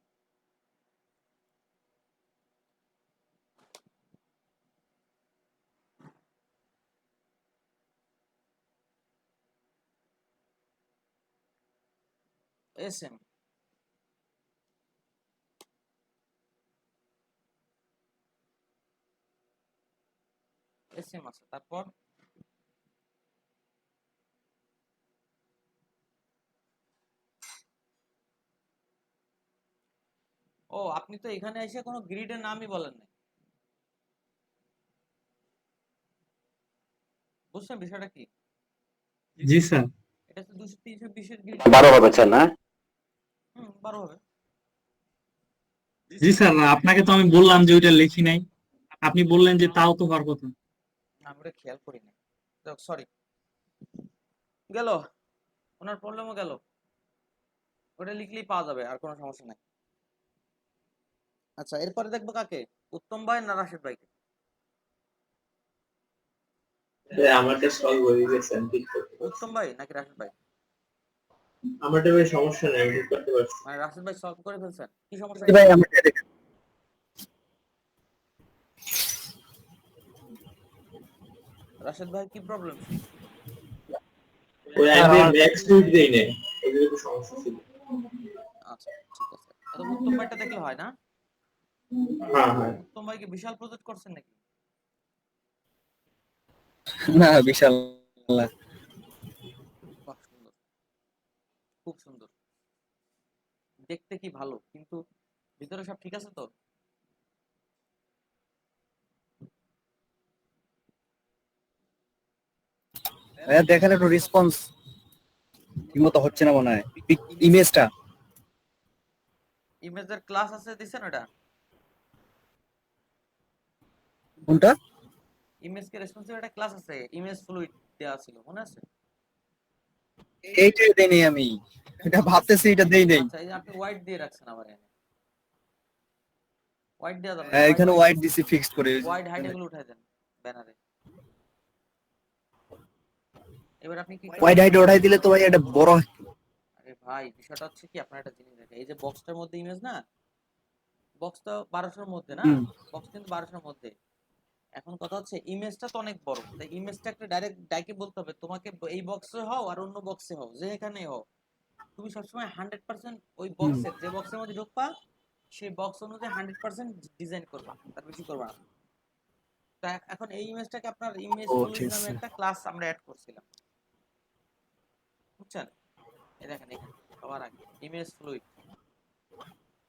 এসএম আছে। তারপর ও আপনি তো এখানে এসে কোনো গ্রিডের নামই বলেন নাই, বুঝছেন বিষয়টা কি? জি স্যার। এটা হচ্ছে 200-320 এর গ্রিড। 12 হবে স্যার না? 12 হবে। জি স্যার, আপনাকে তো আমি বললাম যে ওইটা লিখি নাই, আপনি বললেন যে তাও তো হওয়ার কথা। আমি ওটা খেয়াল করি না, সরি। গেল, ওনার প্রবলেমও গেল, ওটা লিখলেই পাওয়া যাবে, আর কোনো সমস্যা নাই। আচ্ছা এরপরে দেখবো কাকে, উত্তম ভাই না রাশেদ ভাইকে? আমারটা সলভ হয়ে গেছে, আমি ঠিক করতে পারছি। উত্তম ভাই নাকি রাশেদ ভাই? আমারটা ভাই সমস্যা নেই, আমি ঠিক করতে পারছি। মানে রাশেদ ভাই সলভ করে ফেলছেন, কি সমস্যা? ভাই আমারটা দেখেন। রাশেদ ভাই কি প্রবলেম? ওই আমি ম্যাক্স রুট দেই নাই, ওই একটু সমস্যা ছিল। আচ্ছা ঠিক আছে, তাহলে উত্তম ভাইটা দেখলে হয় না? হ্যাঁ হ্যাঁ। উত্তম ভাইকে বিশাল প্রজেক্ট করছেন নাকি? না বিশাল না। বাহ সুন্দর, খুব সুন্দর, দেখতে কি ভালো, কিন্তু ভিতরে সব ঠিক আছে তো? ভাইয়া দেখেন একটু রেসপন্স ঠিকমতো হচ্ছে না মনে হয় ইমেজটা। ইমেজের ক্লাস আছে দিছেন ওটা? কোনটা? ইমেজ কে রেসপন্সিভ একটা ক্লাস আছে, ইমেজ ফ্লুইড দেয়া ছিল, মনে আছে? এইটাই দেই নাই আমি, এটা ভাবতেছি এটা দেই নাই। আচ্ছা এই যে আপনি হোয়াইট দিয়ে রাখছেন আবার এখানে, হোয়াইট দেওয়া যাবে না, হ্যাঁ এখানে হোয়াইট দিছি ফিক্সড করে। হোয়াইট হাইড এগুলো উঠাই দেন ব্যানারে। এবার আপনি কি হোয়াইট হাইড ওঠাই দিলে তো ভাই এটা বড়। আরে ভাই বিষয়টা হচ্ছে কি, আপনার একটা জিনিস দেখেন, এই যে বক্সটার মধ্যে ইমেজ না, বক্স তো 1200 এর মধ্যে না, বক্স কিন্তু 1200 এর মধ্যে। এখন কথা হচ্ছে ইমেজটা তো অনেক বড়, তাই ইমেজটা একটা ডাইরেক্ট ডাইকে বলতে হবে তোমাকে এই বক্সে হও আর অন্য বক্সে হও, যে এখানেই হও, তুমি সবসময় 100% ওই বক্সের, যে বক্সের মধ্যে ঢুকবা সেই বক্স অনুযায়ী 100% ডিজাইন করবা, তার বেশি করবা না। তা এখন এই ইমেজটাকে আপনার ইমেজ ফ্লুইড নামে একটা ক্লাস আমরা অ্যাড করছিলাম, বুঝছেন? এই দেখেন এখানে সবার আগে ইমেজ ফ্লুইড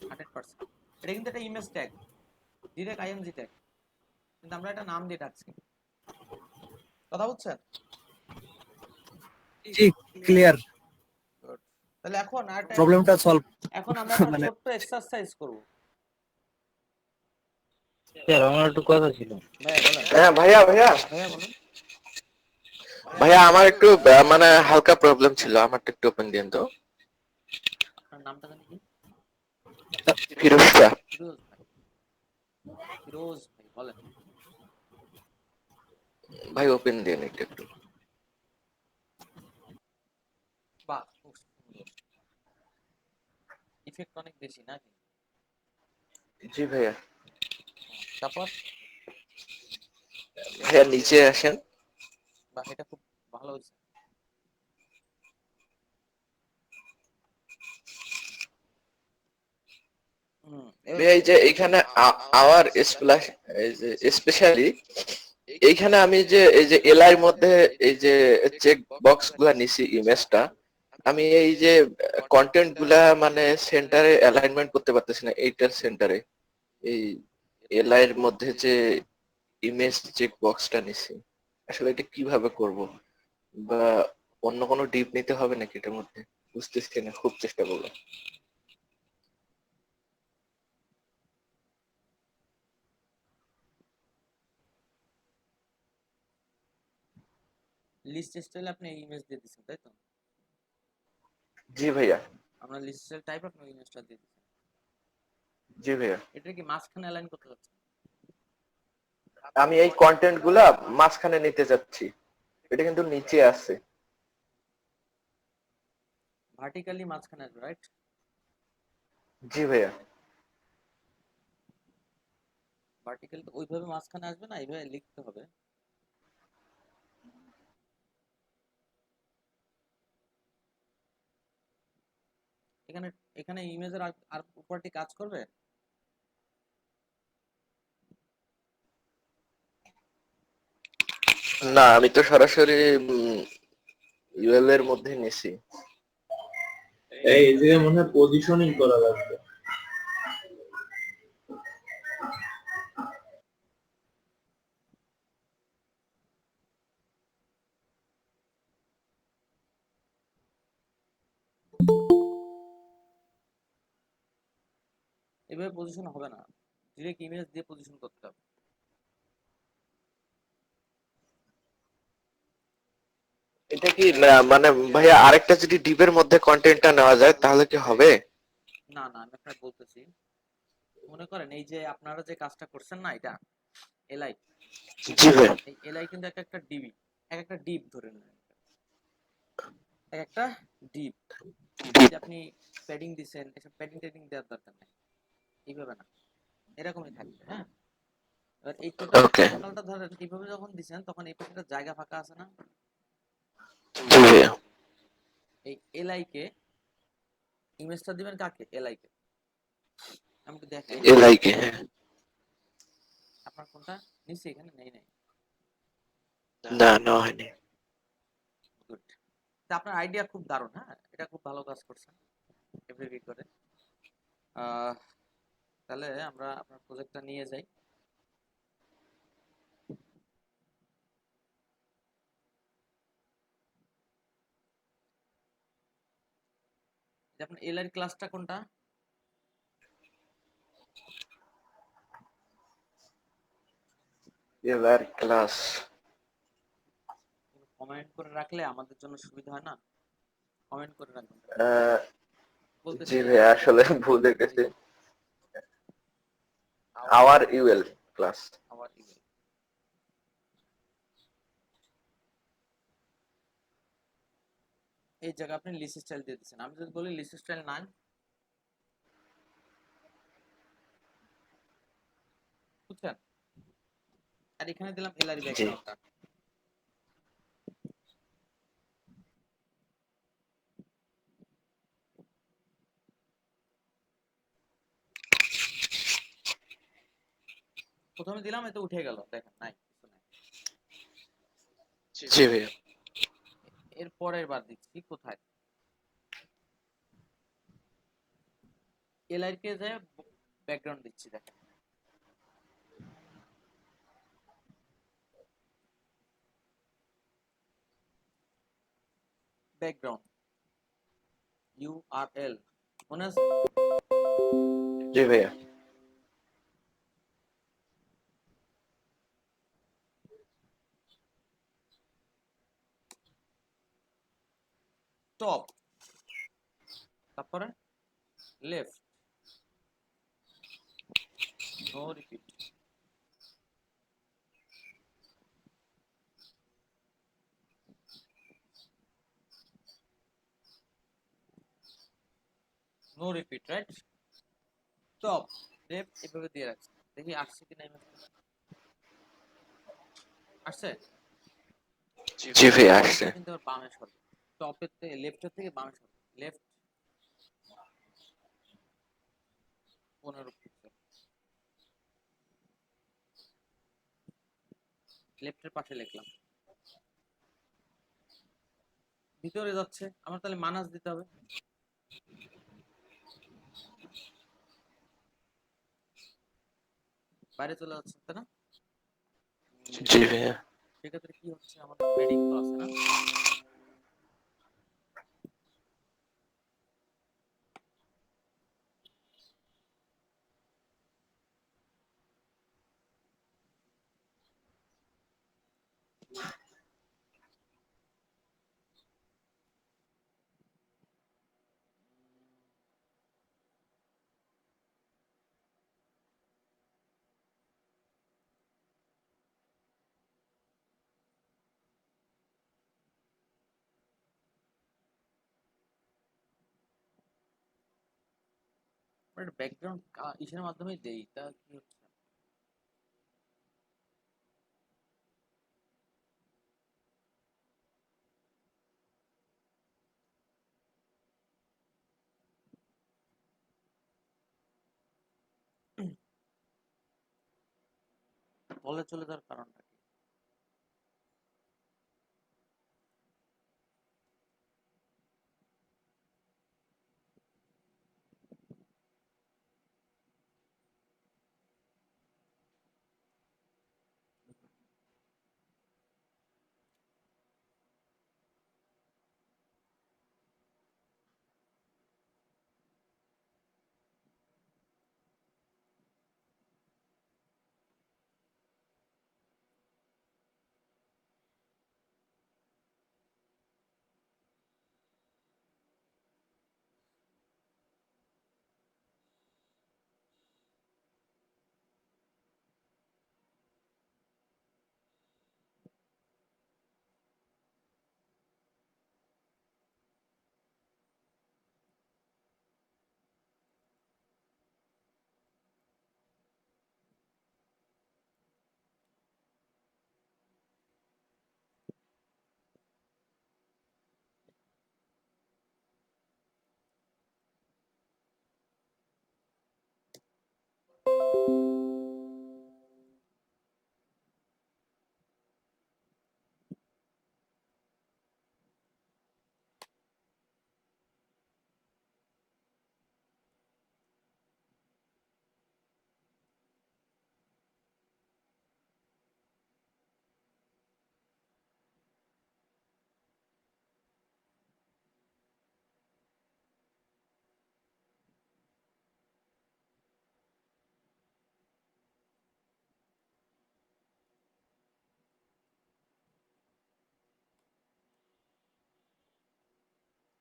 100%, এটা কিন্তু একটা image tag, direct IMG tag, কিন্তু আমরা একটা নাম দিয়ে ডাকছি, কথা বুঝছেন? জি ক্লিয়ার। তাহলে এখন প্রবলেমটা সলভ এখন আমরা একটা মানে ছোট্ট এক্সারসাইজ করব। স্যার আমার একটু কথা ছিল। ভাইয়া বলেন। হ্যাঁ ভাইয়া ভাইয়া ভাইয়া বলেন। ভাইয়া আমার একটু মানে হালকা প্রবলেম ছিল, আমারটা একটু ওপেন দিন তো। আপনার নামটা জানি কি? ফিরোজ শাহ। ফিরোজ ভাই। ফিরোজ ভাই বলেন। ভাই ওপেন দিন একটু। বাহ, খুব সুন্দর। ইফেক্ট অনেক বেশি নাকি? জি ভাইয়া। তারপর ভাইয়া নিচে আসেন। বাহ, এটা খুব ভালো হয়েছে। ভাইয়া এই যে এইখানে আওয়ার স্প্ল্যাশ, এই যে স্পেশালি এইখানে আমি যে এই যে এলআই মধ্যে এই যে চেক বক্স গুলা নিছি ইমেজটা, আমি এই যে কন্টেন্ট গুলা মানে সেন্টারে অ্যালাইনমেন্ট করতে পারতেছি না, এইটার সেন্টারে এই এলআই এর মধ্যে যে ইমেজ চেক বক্সটা নিছি, আসলে এটা কিভাবে করব, বা অন্য কোনো ডিপ নিতে হবে নাকি এটার মধ্যে, বুঝতেছি না, খুব চেষ্টা করবো। লিস্ট স্টাইল আপনি ইমেজ দিয়ে দিচ্ছেন তাই তো? জি ভাইয়া। আমরা লিস্ট স্টাইল টাইপ আপনি ইমেজটা দিয়ে দিচ্ছেন। জি ভাইয়া। এটা কি মাঝখানে অ্যালাইন করতে যাচ্ছেন? আমি এই কন্টেন্ট গুলা মাঝখানে নিতে যাচ্ছি, এটা কিন্তু নিচে আছে। ভার্টিক্যালি মাঝখানে আসবে, রাইট? জি ভাইয়া। ভার্টিক্যালি তো ওইভাবে মাঝখানে আসবে না, এইভাবে লিখতে হবে। এখানে এখানে ইমেজের আর প্রপার্টি কাজ করবে? না আমি তো সরাসরি ইউএল এর মধ্যে নিছি। এই যে মনে হয় পজিশনিং করা লাগবে। এভাবে পজিশন হবে না, ডিরেক্ট ইমেজ দিয়ে পজিশন করতে হবে। এটা কি মানে ভাইয়া আরেকটা যদি ডিপের মধ্যে কন্টেন্টটা নেওয়া যায় তাহলে কি হবে? না না, আমি আপনাকে বলতেছি, মনে করেন এই যে আপনারা যে কাজটা করছেন না, এটা এলআই, জি ভাইয়া। এই এলআই কিন্তু এক একটা ডিবি, এক একটা ডিপ ধরে নেন, এক একটা ডিপ। এই যে আপনি প্যাডিং দিছেন, এসব প্যাডিং টেডিং দেওয়ার দরকার নেই, এইভাবে না, এরকমই থাকবে। হ্যাঁ, এবার এই ওকে। টোটালটা ধরেন এইভাবে যখন দিছেন তখন এই পাশে একটা জায়গা ফাঁকা আছে না, জি ভাইয়া। এই এলআই কে ইমেজটা দিবেন কাকে? এলআই কে। আমি একটু দেখাই এলআই কে, হ্যাঁ। আপনার কোনটা নিচে, এখানে নেই নাই। না নেওয়া হয়নি। গুড। আপনার আইডিয়া খুব দারুণ, হ্যাঁ, এটা খুব ভালো কাজ করছেন এভরিডে করে। তাহলে আমরা আপনার প্রজেক্টটা নিয়ে যাই। আপনার এলআই ক্লাসটা কোনটা? এলআই ক্লাস কমেন্ট করে রাখলে আমাদের জন্য সুবিধা হয় না, কমেন্ট করে রাখবেন। জি ভাইয়া আসলে ভুলে গেছি। Our UL class. আবার ইমেল। এই জায়গা আপনি লিস্ট স্টাইল দিয়ে দিচ্ছেন, আমি যদি বলি লিস্ট স্টাইল নাই, বুঝছেন? আর এখানে দিলাম এলআর জি। ব্যাকগ্রাউন্ডটা। প্রথমে দিলাম, এতে উঠে গেল, দেখেন নাই কিছু নাই। জি ভাইয়া। এর পরের বার দিচ্ছি কোথায়, এলআর কে যে ব্যাকগ্রাউন্ড দিচ্ছি, দেখেন ব্যাকগ্রাউন্ড। URL মনে আছে? জি ভাইয়া। টপ, তারপরে left, no repeat, no repeat, right? Top, left এভাবে দিয়ে রাখছি, দেখি আসছে কিনা ইমেজটা। আসছে? জি ভাইয়া আসছে। কিন্তু আবার বামে সরবে, টপের থেকে লেফটের থেকে বামে সরবে, লেফট 15 পিক্সেল, লেফটের পাশে লিখলাম, ভিতরে যাচ্ছে, আমার তাহলে মাইনাস দিতে হবে, বাইরে চলে যাচ্ছে, তাই না? জি ভাইয়া। সেক্ষেত্রে কি হচ্ছে, আমাদের পেডিং তো আছে না? ব্যাকগ্রাউন্ড ইসের মাধ্যমে দেই, তা কি হচ্ছে? তলে চলে যাওয়ার কারণটা কি?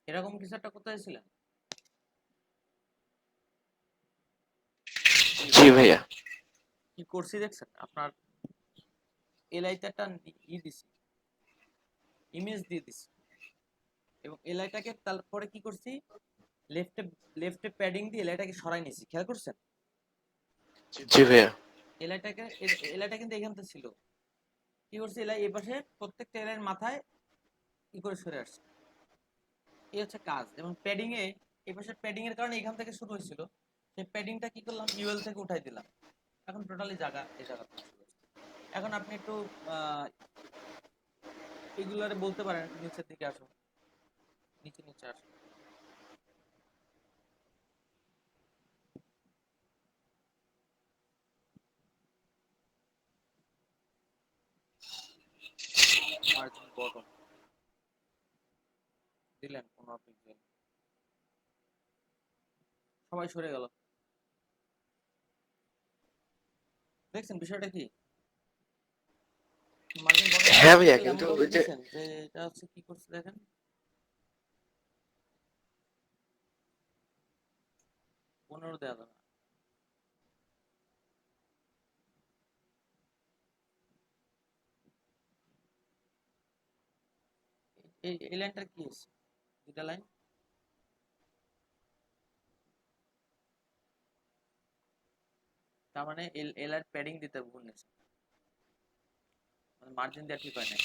এরকম কিছু একটা কোথায় ছিলেন? জি ভাইয়া। কি করছি দেখছেন? আপনার এলআইতে একটা দিছি, ইমেজ দিয়ে দিছি, এবং এলআইটাকে তারপরে কি করছি, লেফটে লেফটে প্যাডিং দিয়ে এলআইটাকে সরাই নিছি, খেয়াল করছেন? জি ভাইয়া। এলআইটা কিন্তু এখানতে ছিল, কি করছি, এলআই এই পাশে প্রত্যেকটা এলআইয়ের মাথায় কি করে সরে আসছে, এই হচ্ছে কাজ। এবং প্যাডিং এ এই পাশে প্যাডিং এর কারণে এখান থেকে শুরু হয়েছিল, সেই প্যাডিংটা কি করলাম, ইউএল থেকে উঠাই দিলাম, এখন টোটালি জায়গা এই জায়গা থেকে শুরু হচ্ছে। এখন আপনি একটু এগুলারে বলতে পারেন নিচের দিকে আসো, নিচে নিচে আসো, মার্জিন বটম দিলেন 15 পিক্সেল, সবাই সরে গেল। দেখছেন বিষয়টা কি? মার্জিন বড় হ্যাঁ ভাইয়া, এমন কিন্তু ভাবে ওই যে দিয়েছেন যে এটা হচ্ছে কি করছে দেখেন, পনেরো দেওয়া যাবে না। এই লাইনটার কি হয়েছে? দুটা লাইন তার মানে এল আর প্যাডিং দিতে ভুল নিয়েছে, মানে মার্জিন দেওয়া ঠিক হয় না।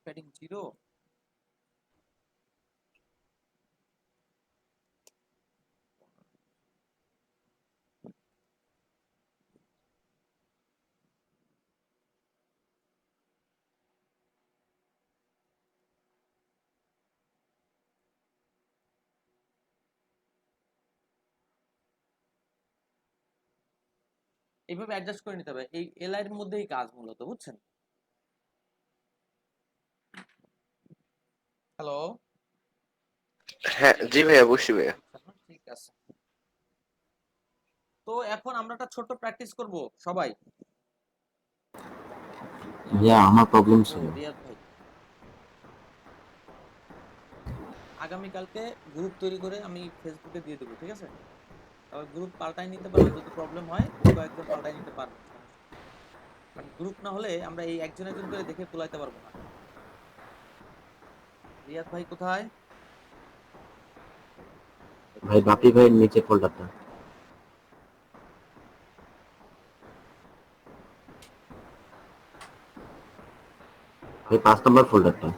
প্যাডিং 0, এইভাবে অ্যাডজাস্ট করে নিতে হবে। এই এল এর মধ্যেই কাজ মূলত, বুঝছেন? হ্যালো, হ্যাঁ জি ভাইয়া, বুঝছি ভাইয়া। ঠিক আছে। তো এখন আমরা একটা ছোট্ট প্র্যাকটিস করব সবাই। আমার প্রবলেম ও ছিল। রিয়াদ ভাই, আগামীকালকে গ্রুপ তৈরি করে আমি ফেসবুকে দিয়ে দেবো, ঠিক আছে? তবে গ্রুপ পাল্টাই নিতে পারবেন, যদি প্রবলেম হয় কয়েকজন পাল্টাই নিতে পারবেন, সমস্যা নেই। কারণ গ্রুপ না হলে আমরা এই একজন একজন করে দেখে কুলাইতে পারবো না। রিয়াদ ভাই কোথায়? ভাই বাপি ভাইয়ের নিচে ফোল্ডারটা, ভাই 5 নম্বর ফোল্ডারটা।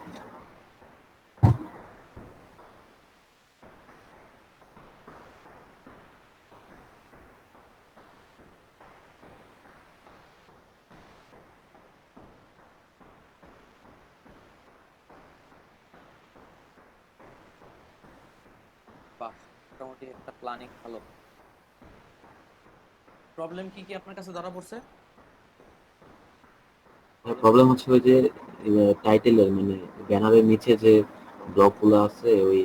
বাহ, মোটামুটি একটা প্ল্যানিং ভালো। প্রবলেম কি কি আপনার কাছে ধরা পড়ছে? প্রবলেম হচ্ছে ওই যে টাইটেলের মানে ব্যানারের নিচে যে ব্লকগুলো আছে ওই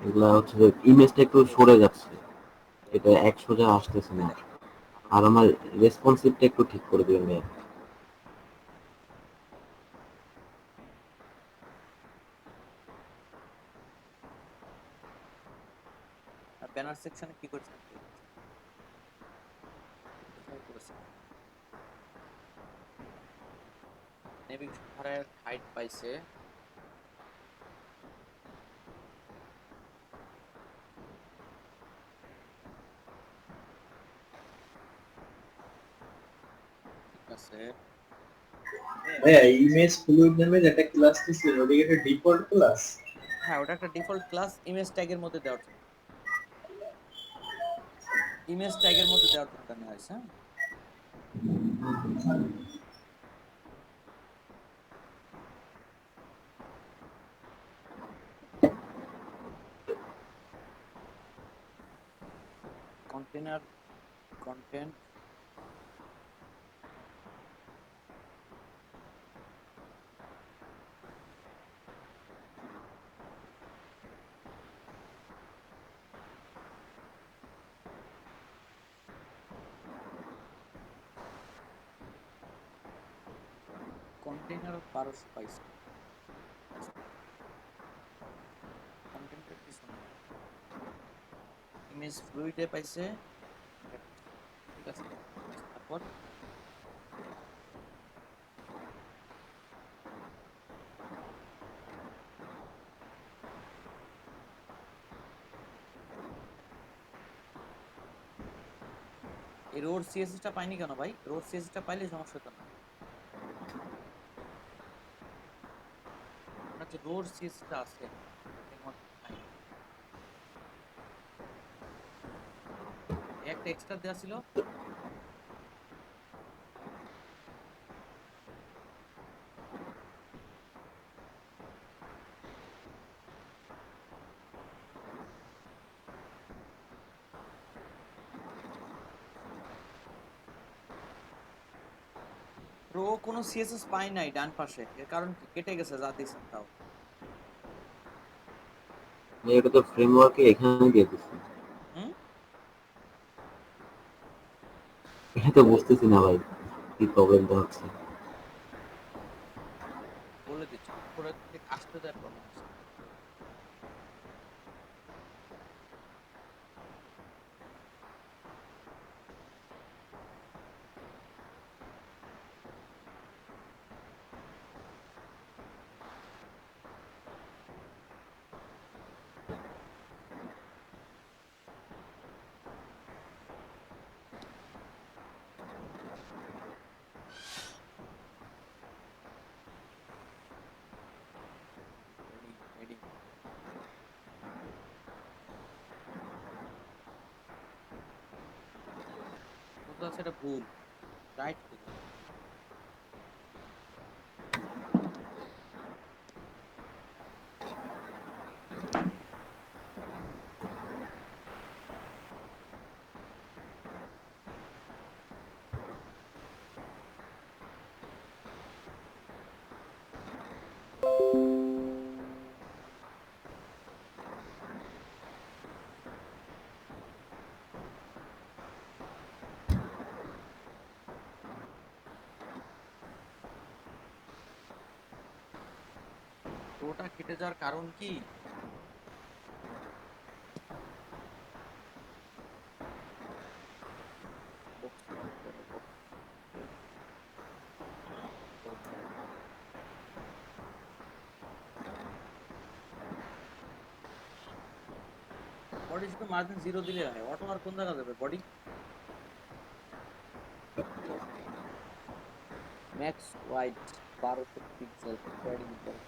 এগুলা হচ্ছে ইমেজটা একটু সরে যাচ্ছে, এটা এক সোজা আসতেছে না। আর আমার রেসপন্সিভটা একটু ঠিক করে দিবেন ভাই। ব্যানার সেকশনে কি করছেন একটু বলুন। কোথায় করেছেন? নেভিগেশন বারের হাইট পাইছে, ঠিক আছে। ভাইয়া ইমেজ ফ্লুইড নামে একটা ক্লাস ছিল, ওটা কি একটা ডিফল্ট ক্লাস? হ্যাঁ, ওটা একটা ডিফল্ট ক্লাস ইমেজ ট্যাগের মধ্যে দেওয়ার জন্য, ইমেজ ট্যাগের মধ্যে দেওয়ার জন্য এটা নেওয়া হয়েছে। হ্যাঁ, কন্টেনার কন্টেন্ট কন্টেনার 1200 পাইছে, কন্টেন্টের পিছনে ইমেজ ফ্লুইডে পাইছে, ঠিক আছে। তারপর এই রোড সিএসএস টা পাইনি কেন ভাই? রোড সিএসএস টা পাইলে সমস্যা হতো না। আপনার যে রোড সিএসএস টা আছে এর মধ্যে নাই, একটা এক্সট্রা দেওয়া ছিল। প্রো কোনো সিএসএস পাই নাই ডান পাশে, এর কারণ কি কেটে গেছে যা দিয়েছেন তাও। এটা তো ফ্রেমওয়ার্কে এখানে দিয়ে দিচ্ছি। হুম এটা তো বুঝতেছি না ভাই কি প্রবলেমটা হচ্ছে। বলে দিচ্ছি, উপরে থেকে আসতে দেয় প্রবলেম আছে। Ready, ready. কোথাও সেটা ভুল, রাইট কোথাও। প্রোটা কেটে যাওয়ার কারণ কি? বডি শুধু মার্জিন 0 দিলে হয়, অটো আর কোন জায়গা যাবে body? Max wide 1200 pixel padding করে।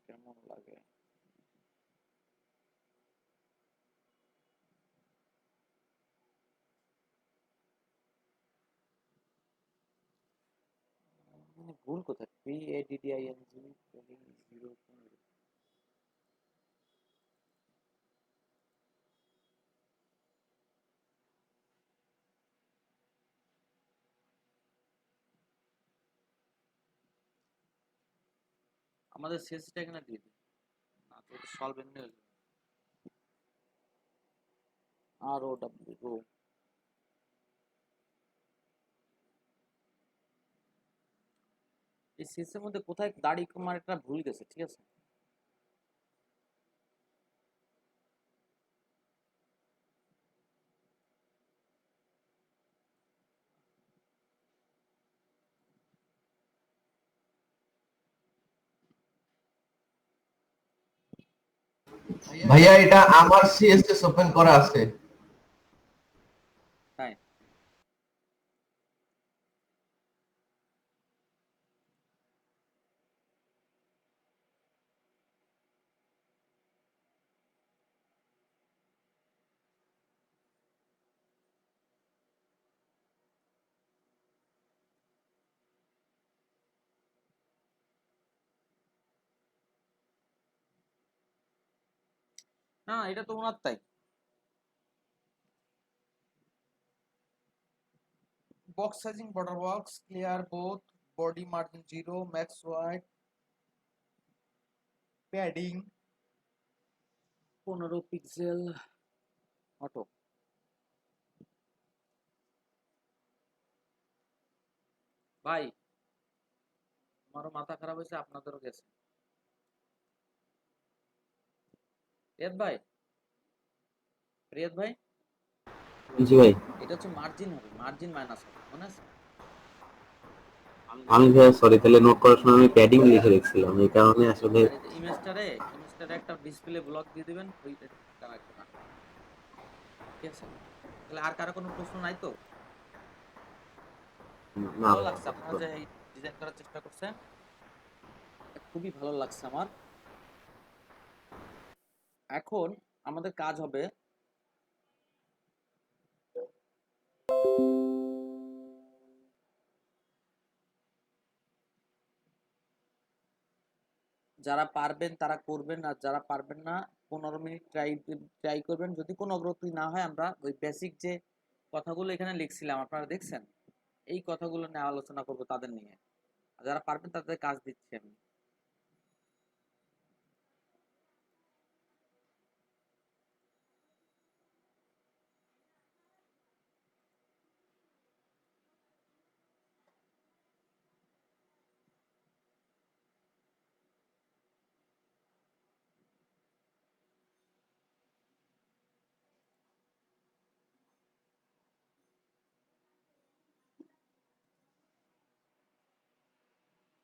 কেমন লাগে? মানে ভুল কোথায়? PADDING 0। আমাদের সিএসটা এখানে দিয়ে দিই, না তো এটা সলভ এমনি হয়ে যাবে। ROW rho. এই সিএস এর মধ্যে কোথায় দাড়ি কমার একটা ভুল গেছে, ঠিক আছে? ভাইয়া এটা আমার সিএসএস ওপেন করা আছে। তাই না, এটা তো ওনার তাই। Box sizing border box clear both, body margin 0, max wide padding 15 pixel auto. ভাই আমারও মাথা খারাপ হয়েছে, আপনাদেরও গেছে। রিয়াদ ভাই, রিয়াদ ভাই জি ভাই, এটা হচ্ছে মার্জিন হবে, মার্জিন মাইনাস হবে, মনে আছে? আমি ভাই সরি, তাহলে নোট করার সময় আমি প্যাডিং লিখে রেখেছিলাম, এই কারণে আসলে। আর এই যে ইমেজটারে একটা ডিসপ্লে ব্লক দিয়ে দিবেন, ওইটা রাখবেন না, ঠিক আছে? তাহলে আর কারো কোনো প্রশ্ন নাই তো? না ভালো ভাই, লাগছে আপনারা যে এই ডিজাইন করার চেষ্টা করছেন, খুবই ভালো লাগছে আমার। এখন আমাদের কাজ হবে যারা পারবেন তারা করবেন, আর যারা পারবেন না 15 মিনিট ট্রাই করবেন। যদি কোনো অগ্রগতি না হয় আমরা ওই বেসিক যে কথাগুলো এখানে লিখছিলাম আপনারা দেখছেন, এই কথাগুলো নিয়ে আলোচনা করব তাদের নিয়ে। আর যারা পারবেন তাদের কাজ দিচ্ছি আমি।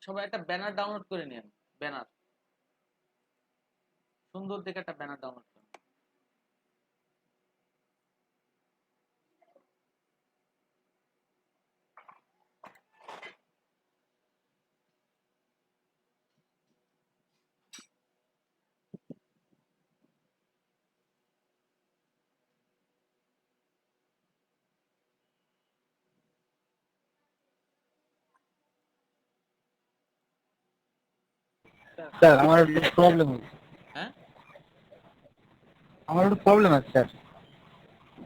সবাই একটা ব্যানার ডাউনলোড করে নিন, ব্যানার, সুন্দর দেখে একটা ব্যানার ডাউনলোড করুন। স্যার আমার একটু প্রবলেম হচ্ছে, হ্যাঁ আমার একটু প্রবলেম আছে স্যার।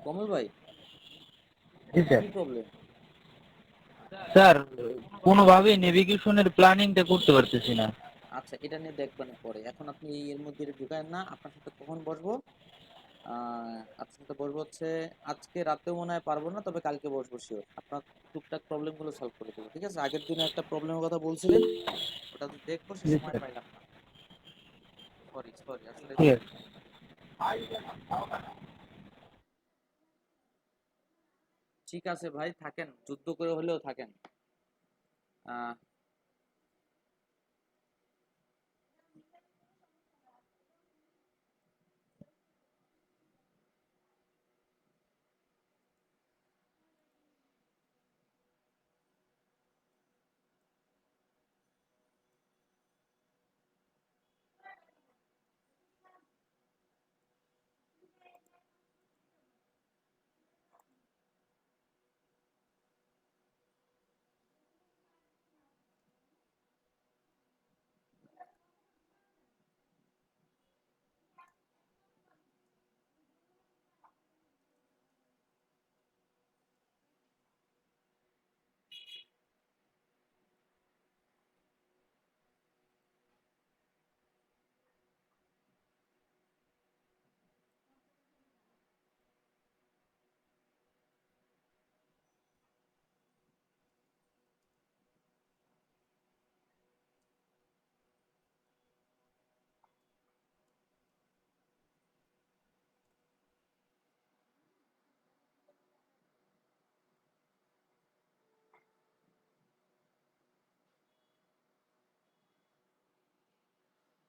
কমল ভাই, জি স্যার। কি প্রবলেম? স্যার কোনোভাবেই নেভিগেশনের প্ল্যানিংটা করতে পারতেছি না। আচ্ছা, এটা নিয়ে দেখবেন পরে, এখন আপনি এর মধ্যে ঢুকায়েন না। আপনার সাথে কখন বসবো? আপনার সাথে বসবো হচ্ছে আজকে রাতেও মনে হয় পারবো না, তবে কালকে বসবো শিওর। আপনার টুকটাক প্রবলেম গুলো সলভ করে দেবো, ঠিক আছে? আগের দিনে একটা প্রবলেমের কথা বলছিলেন, ওটা তো দেখবো, সে জি সময় স্যার, পাইলাম না। সরি সরি, আসলে ঠিক আছে। ঠিক আছে ভাই, থাকেন, যুদ্ধ করে হলেও থাকেন। আহ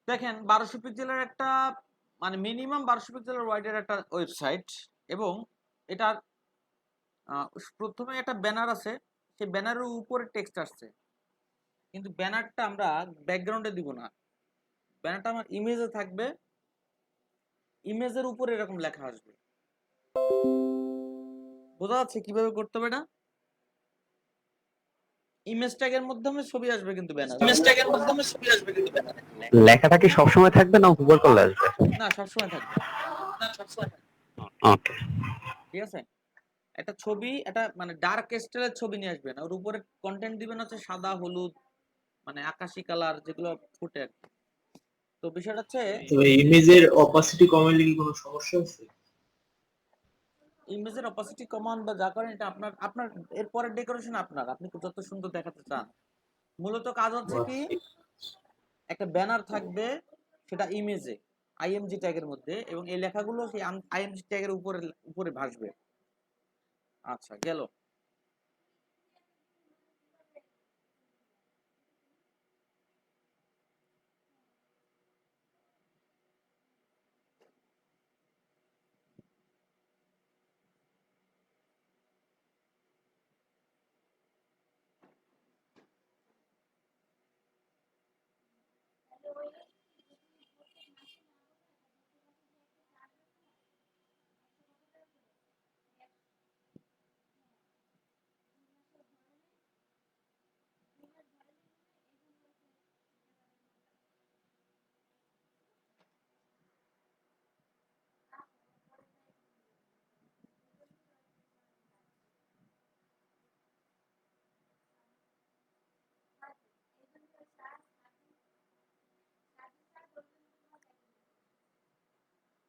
দেখেন, 1200 পিক্সেলের একটা, মানে মিনিমাম 1200 পিক্সেলের ওয়াইডের একটা ওয়েবসাইট, এবং এটার প্রথমে একটা ব্যানার আছে, সেই ব্যানারের উপরে টেক্সট আসছে, কিন্তু ব্যানারটা আমরা ব্যাকগ্রাউন্ডে দিব না, ব্যানারটা আমার ইমেজে থাকবে, ইমেজের উপরে এরকম লেখা আসবে। বোঝা যাচ্ছে কিভাবে করতে হবে এটা? ইমেজ ট্যাগের মাধ্যমে ছবি আসবে কিন্তু ব্যানার, লেখাটা কি সবসময় থাকবে না উপর করলে আসবে? না সবসময় থাকবে, ওকে। ঠিক আছে? একটা ছবি, একটা মানে ডার্ক স্টাইলের ছবি নিয়ে আসবেন, ওর উপরে কন্টেন্ট দিবেন হচ্ছে সাদা হলুদ, মানে আকাশি কালার যেগুলো ফুটে আর কি। তো বিষয়টা হচ্ছে তবে ইমেজের অপাসিটি কমাইলে কি কোনো সমস্যা আছে? ইমেজের অপাসিটি কমান বা যা করেন এটা আপনার আপনার এরপরের ডেকোরেশন আপনার, আপনি যত সুন্দর দেখাতে চান। মূলত কাজ হচ্ছে কি, একটা ব্যানার থাকবে, সেটা ইমেজে আইএমজি ট্যাগের মধ্যে, এবং এই লেখাগুলো সেই আইএমজি ট্যাগের উপরে উপরে ভাসবে। আচ্ছা গেল।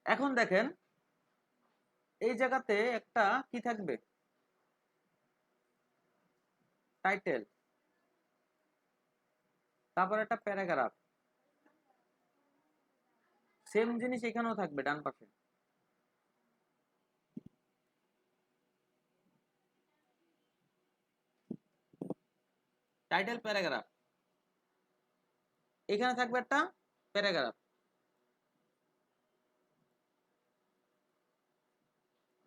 এখন দেখেন এই জায়গাতে একটা কি থাকবে, টাইটেল, তারপর একটা প্যারাগ্রাফ। সেম জিনিস এখানেও থাকবে ডান পাশে। টাইটেল প্যারাগ্রাফ, এখানে থাকবে একটা প্যারাগ্রাফ।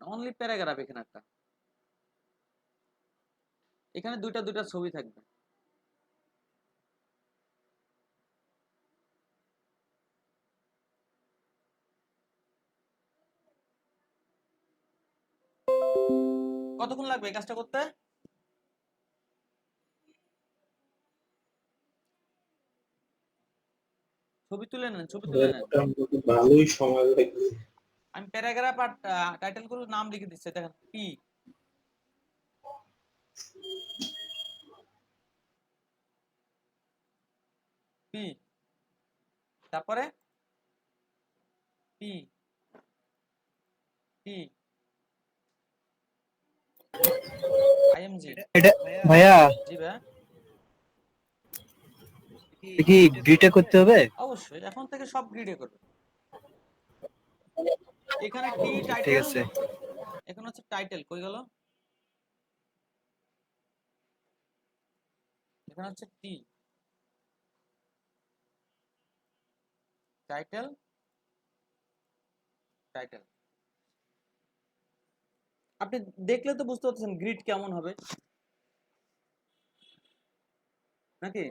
অনলি প্যারাগ্রাফ এখানে একটা, এখানে দুইটা দুইটা ছবি থাকবে। কতক্ষণ লাগবে এই কাজটা করতে? ছবি তুলে নেন, ছবি তুলে নেন। মোটামুটি ভালোই সময় লাগবে। আমি প্যারাগ্রাফ আর টাইটেল গুলোর নাম লিখে দিচ্ছি, দেখেন পি, পি, তারপরে পি, পি, আইএমজি। ভাইয়া জি ভাই, কি গ্রিটে করতে হবে? অবশ্যই এখন থেকে সব গ্রিডে করবে। এখানে টি ঠিক টাইটেল, আছে। এখানে হচ্ছে টাইটেল, কই গেল? এখানে হচ্ছে টি, টাইটেল, টাইটেল। আপনি দেখলে তো বুঝতে পারছেন গ্রিড কেমন হবে নাকি?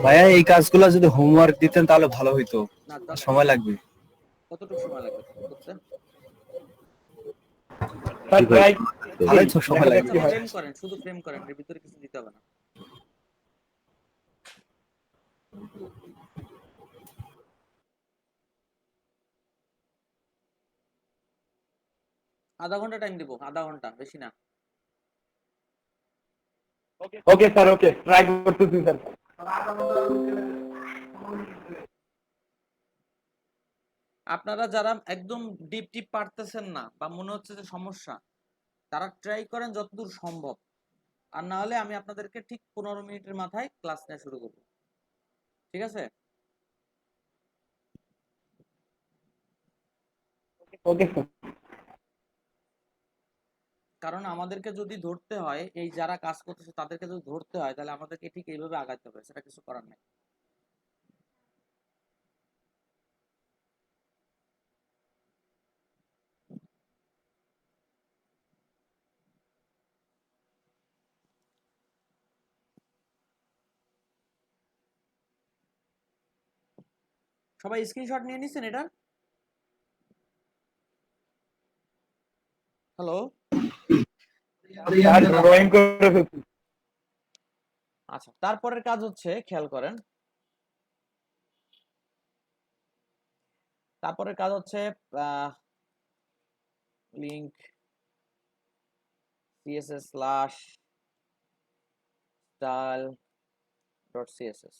ভাইয়া এই কাজগুলো যদি হোমওয়ার্ক দিতেন তাহলে ভালো হইতো, না দরকার সময় নেই। লাগবে। কতটুকু সময় লাগবে করতে? স্যার ট্রাই ভালোই তো সময় লাগবে। কি হয়। ফ্রেম করেন, শুধু ফ্রেম করেন, এর ভিতরে কিছু দিতে হবে না। আধা ঘন্টা টাইম দিব, আধা ঘন্টা, বেশি না। ওকে স্যার, ওকে ট্রাই করতেছি স্যার। আপনারা যারা একদম ডিপ ডিপ পারতেছেন না বা মনে হচ্ছে যে সমস্যা, তারা ট্রাই করেন যতদূর সম্ভব। আর না হলে আমি আপনাদেরকে ঠিক 15 মিনিটের মাথায় ক্লাস নেওয়া শুরু করব, ঠিক আছে? Okay sir. কারণ আমাদেরকে যদি ধরতে হয়, এই যারা কাজ করতেছে তাদেরকে যদি ধরতে হয়, তাহলে আমাদেরকে ঠিক এইভাবে আগাতে হবে, সেটা কিছু করার নেই। সবাই স্ক্রিনশট নিয়ে নিছেন এটা? হ্যালো, স্যার ড্রয়িং করে ফেলছি। আচ্ছা তারপরের কাজ হচ্ছে, খেয়াল করেন, তারপরের কাজ হচ্ছে link css slash style dot css।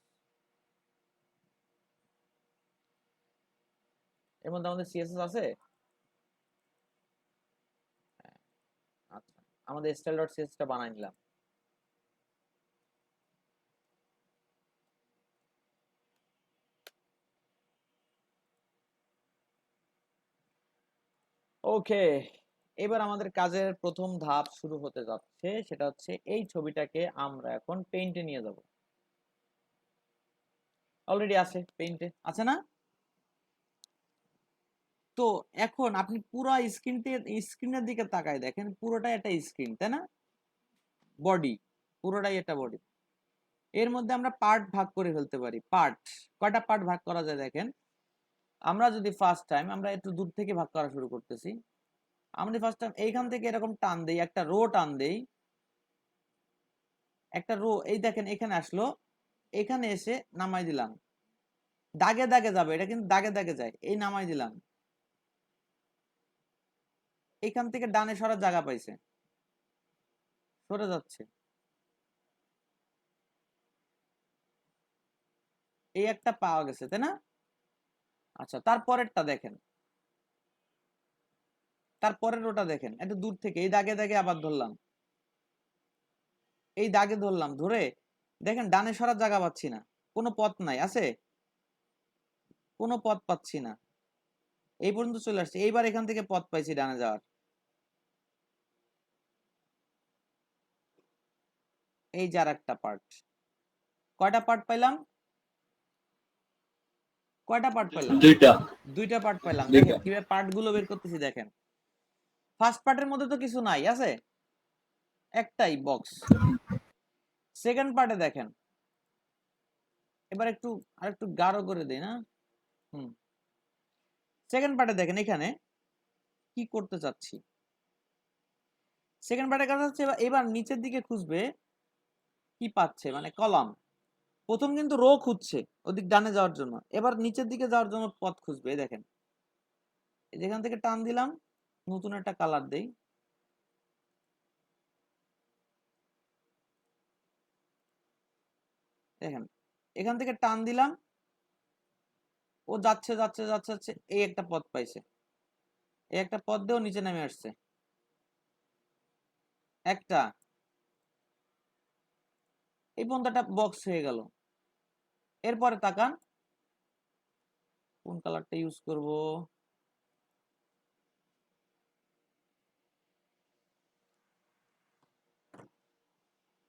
এর মধ্যে আমাদের css আছে, আমাদের style.cs টা বানাই নিলাম। ওকে, এবার আমাদের কাজের প্রথম ধাপ শুরু হতে যাচ্ছে, সেটা হচ্ছে এই ছবিটাকে আমরা এখন পেইন্টে নিয়ে যাব। অলরেডি আছে, পেইন্টে আছে না? তো এখন আপনি পুরো স্ক্রিনের দিকে তাকায় দেখেন, পুরোটাই একটা স্ক্রিন, তাই না? বডি, পুরোটাই একটা বডি। এর মধ্যে আমরা পার্ট ভাগ করে ফেলতে পারি। পার্ট, কয়টা পার্ট ভাগ করা যায় দেখেন। আমরা যদি ফার্স্ট টাইম, আমরা একটু দূর থেকে ভাগ করা শুরু করতেছি। আমরা ফার্স্ট টাইম এইখান থেকে এরকম টান দেই, একটা রো টান দেই, একটা রো, এই দেখেন এখানে আসলো, এখানে এসে নামাই দিলাম, দাগে দাগে যাবে, এটা কিন্তু দাগে দাগে যায়, এই নামাই দিলাম, এখান থেকে ডানে সরার জায়গা পাইছে, সরে যাচ্ছে, এই একটা পাওয়া গেছে, তাই না? আচ্ছা, তারপরেরটা দেখেন, তারপরের ওটা দেখেন, একটু দূর থেকে এই দাগে দাগে আবার ধরলাম, এই দাগে ধরলাম, ধরে দেখেন ডানে সরার জায়গা পাচ্ছি না, কোনো পথ নাই, আছে কোনো পথ পাচ্ছি না, এই পর্যন্ত চলে আসছে। এইবার এখান থেকে পথ পাইছি ডানে যাওয়ার, এই যে আর একটা পার্ট। কয়টা পার্ট পাইলাম? কয়টা পার্ট পাইলাম? দুইটা পার্ট পাইলাম। দেখেন কিভাবে পার্ট গুলো বের করতেছি, দেখেন ফার্স্ট পার্টের মধ্যে তো কিছু নাই, আছে একটাই বক্স। সেকেন্ড পার্টে দেখেন, এবার একটু আরেকটু গাঢ় করে দেই না, সেকেন্ড পার্টে দেখেন এখানে কি করতে চাচ্ছি। সেকেন্ড পার্টের কাজ হচ্ছে এবার নিচের দিকে খুঁজবে কি পাচ্ছে, মানে কলাম। প্রথম কিন্তু রো খুঁজছে ওদিক ডানে যাওয়ার জন্য, এবার নিচের দিকে যাওয়ার জন্য পথ খুঁজবে। এই দেখেন, যেখান থেকে টান দিলাম, নতুন একটা কালার দেই, দেখেন এখান থেকে টান দিলাম, ও যাচ্ছে যাচ্ছে যাচ্ছে যাচ্ছে, এই একটা পথ পাইছে, এই একটা পথ দিয়েও নিচে নেমে আসছে একটা, এই পর্যন্ত বক্স হয়ে গেল। এরপরে তাকান কোন কালারটা ইউজ করব,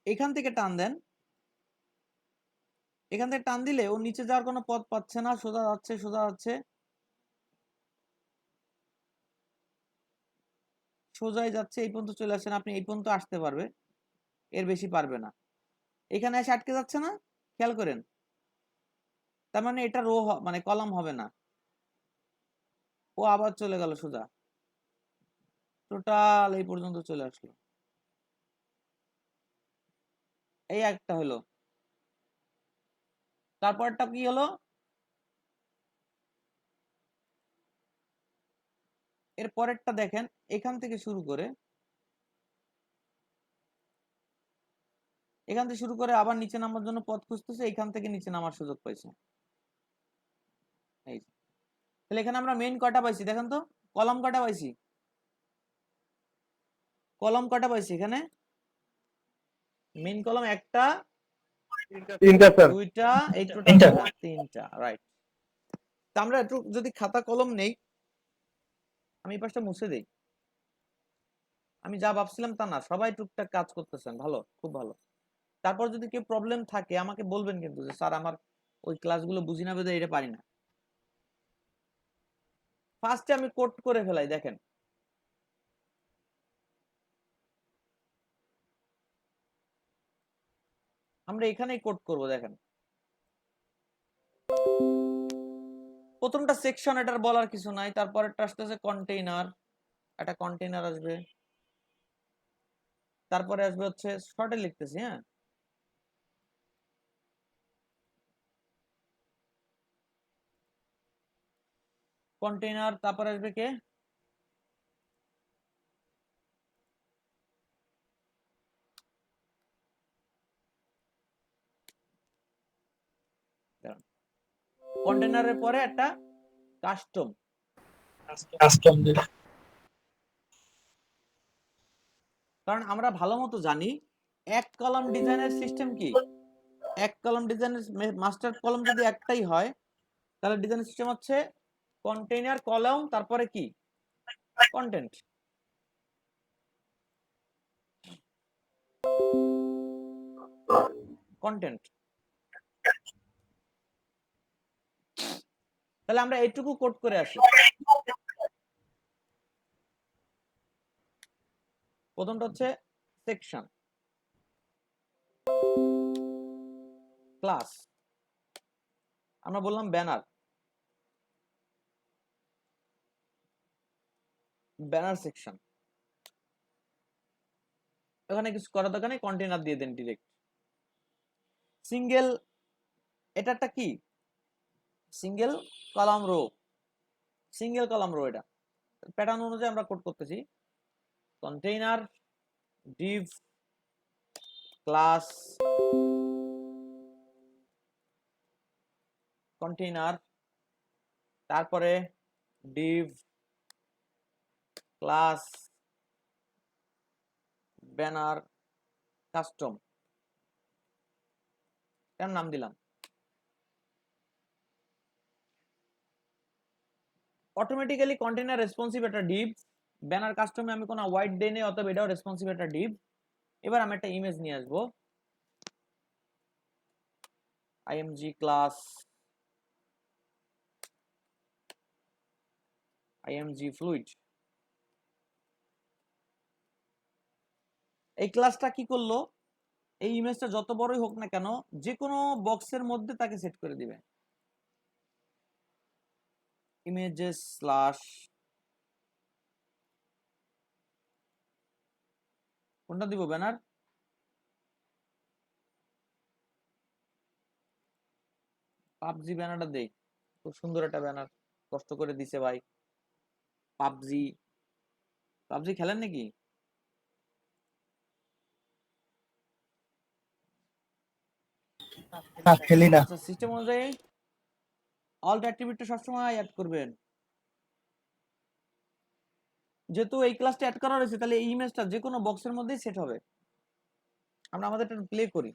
এখান থেকে টান দেন, এখান থেকে টান দিলে ও নিচে যাওয়ার কোনো পথ পাচ্ছে না, সোজা যাচ্ছে সোজা যাচ্ছে, সোজাই যাচ্ছে, এই পর্যন্ত চলে আসছেন আপনি, এই পর্যন্ত আসতে পারবে, এর বেশি পারবে না। এখানে এসে আটকে যাচ্ছে না, খেয়াল করেন, তার মানে এটা রো মানে কলাম হবে না, ও আবার চলে গেল সোজা, টোটাল এই পর্যন্ত চলে আসলো। এই একটা হলো, তারপরটা কি হলো, এর পরেরটা দেখেন, এখান থেকে শুরু করে, এখান থেকে শুরু করে আবার নিচে নামার জন্য পথ খুঁজতেছে, এখান থেকে নিচে নামার সুযোগ পাইছে। এই তাহলে এখানে আমরা মেইন কয়টা পাইছি দেখেন তো, কলাম কয়টা পাইছি, কলাম কয়টা পাইছি এখানে, মেইন কলাম একটা, তিনটা স্যার। দুইটা, এই টোটাল তিনটা, রাইট। তা আমরা একটু যদি খাতা কলম নেই, আমি এই পাশটা মুছে দেই, আমি যা ভাবছিলাম তা না, সবাই টুকটাক কাজ করতেছেন, ভালো, খুব ভালো। তারপর যদি কেউ প্রবলেম থাকে আমাকে বলবেন কিন্তু, যে স্যার আমার ওই ক্লাসগুলো বুঝি না বেদে এটা পারি না। ফার্স্টে আমি কোড করে ফেলাই, দেখেন আমরা এখানেই কোড করব, দেখেন প্রথমটা সেকশন, এটার বলার কিছু নাই, তারপরেরটা আসতেছে কন্টেইনার, একটা কন্টেইনার আসবে, তারপরে আসবে হচ্ছে, শর্টে লিখতেছি, হ্যাঁ, কন্টেইনার, তারপরে আসবে কে, কন্টেইনারের পরে একটা কাস্টম, কারণ আমরা ভালো মতো জানি এক কলাম ডিজাইনের সিস্টেম কি, এক কলাম ডিজাইনের মাস্টার কলাম যদি একটাই হয় তাহলে ডিজাইনের সিস্টেম হচ্ছে কন্টেইনার কলাম তারপরে কি কন্টেন্ট। কন্টেন্ট তাহলে আমরা এইটুকু কোড করে আসি। প্রথমটা হচ্ছে সেকশন ক্লাস, আমরা বললাম ব্যানার, ব্যানার সেকশন, এখানে কিছু করার দরকার নেই, কন্টেইনার দিয়ে দেন ডিরেক্ট। সিঙ্গেল, এটা একটা কি single column rho, single column rho, এটা প্যাটার্ন অনুযায়ী আমরা কোড করতেছি। কন্টেইনার ডিভ ক্লাস কন্টেইনার, তারপরে ডিভ ক্লাস ব্যানার কাস্টম, এর নাম দিলাম। অটোমেটিক্যালি কন্টেইনার রেসপন্সিভ একটা ডিভ, ব্যানার কাস্টমে আমি কোনো ওয়াইড দেই নেই, অতএব এটাও রেসপন্সিভ একটা ডিভ। এবার আমি একটা ইমেজ নিয়ে আসবো, img ক্লাস img ফ্লুইড। এই ক্লাসটা কি করলো, এই ইমেজটা যত বড়ই হোক না কেন যে কোনো বক্সের মধ্যে তাকে সেট করে দিবে। ইমেজেস স্ল্যাশ কোনটা দিব, ব্যানার, পাবজি ব্যানারটা দেই, খুব সুন্দর একটা ব্যানার কষ্ট করে দিছে ভাই। পাবজি, পাবজি খেলেন নাকি? না খেলি না। আচ্ছা, সিস্টেম অনুযায়ী অল্ট অ্যাট্রিবিউটটা সবসময় অ্যাড করবেন। যেহেতু এই ক্লাসটা অ্যাড করা রয়েছে তাহলে এই ইমেজটা যে কোনো বক্সের মধ্যেই সেট হবে। আমরা আমাদেরটা প্লে করি,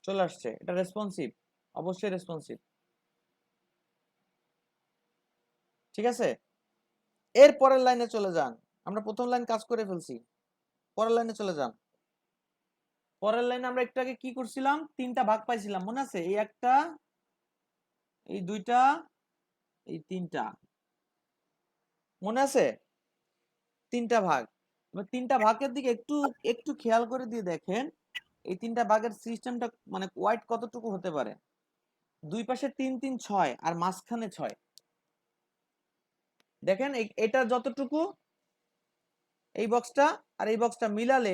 চলে আসছে, এটা রেসপন্সিভ, অবশ্যই রেসপন্সিভ, ঠিক আছে। এর পরের লাইনে চলে যান, আমরা প্রথম লাইন কাজ করে ফেলছি, পরের লাইনে চলে যান। পরের লাইনে আমরা একটু আগে কি করছিলাম, তিনটা ভাগ পাইছিলাম মনে আছে, এই একটা, এই দুইটা, এই তিনটা, মনে আছে তিনটা ভাগ। এবার তিনটা ভাগের দিকে একটু একটু খেয়াল করে দিয়ে দেখেন এই তিনটা ভাগের সিস্টেমটা মানে ওয়াইড কতটুকু হতে পারে। দুই পাশে 3 3 6 আর মাঝখানে 6, দেখেন এটা যতটুকু এই বক্সটা আর এই বক্সটা মিলালে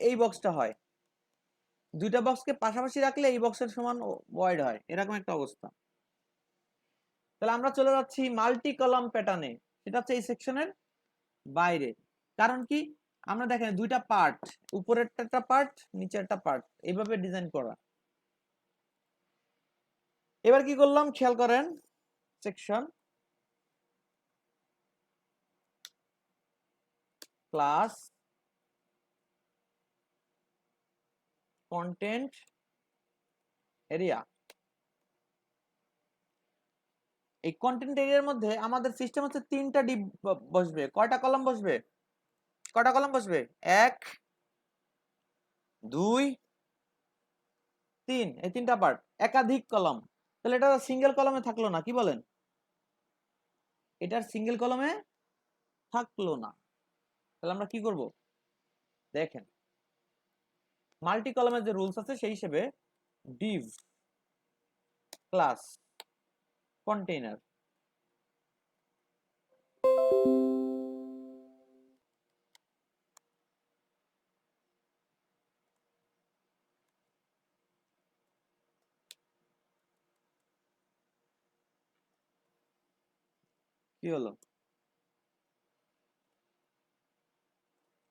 এই বক্সটা হয়, দুইটা বক্সকে পাশাপাশি রাখলে এই বক্সের সমান ওয়াইড হয়, এরকম একটা অবস্থা। তাহলে আমরা চলে যাচ্ছি মাল্টি কলাম প্যাটার্নে, সেটা হচ্ছে এই সেকশনের বাইরে। কারণ কি, আমরা দেখেন দুইটা পার্ট, উপরের একটা পার্ট নিচের একটা পার্ট, এইভাবে ডিজাইন করা। এবার কি করলাম খেয়াল করেন, সেকশন ক্লাস কন্টেন্ট এরিয়া, এই কন্টেন্ট এরিয়ার মধ্যে আমাদের সিস্টেম হচ্ছে তিনটা ডিপ বসবে। কয়টা কলাম বসবে, কয়টা কলাম বসবে, 1 2 3, এই তিনটা পার্ট, একাধিক কলাম। তাহলে এটা সিঙ্গেল কলামে থাকলো না, কি বলেন, এটার সিঙ্গেল কলামে থাকলো না। তাহলে আমরা কি করব, দেখেন মাল্টি কলামের যে রুলস আছে সেই হিসেবে ডিভ ক্লাস কন্টেইনার, কি হলো,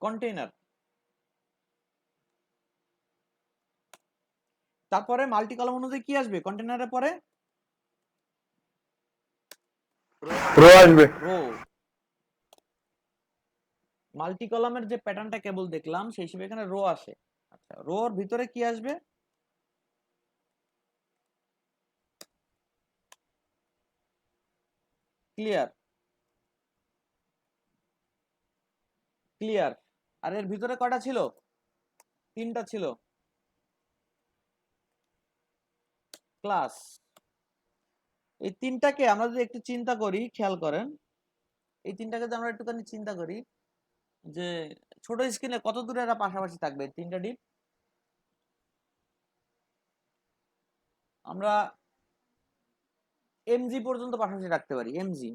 কন্টেইনার। তারপরে মাল্টি কলাম অনুযায়ী কি আসবে কন্টেইনারের পরে, রো আসবে। রো মাল্টি কলামের যে প্যাটার্নটা কেবল দেখলাম সেই হিসেবে এখানে রো আসে। আচ্ছা, রোর ভিতরে কি আসবে? Clear, clear. আর এর ভিতরে কয়টা ছিল? 3টা ছিল। ক্লাস, এই 3টাকে আমরা যদি একটু চিন্তা করি, খেয়াল করেন, এই 3টাকে যদি আমরা একটুখানি চিন্তা করি যে ছোট স্ক্রিনে কত দূরে এরা পাশাপাশি থাকবে 3টা ডিপ? আমরা এমজি পর্যন্ত পাশাপাশি রাখতে পারি। এমজি,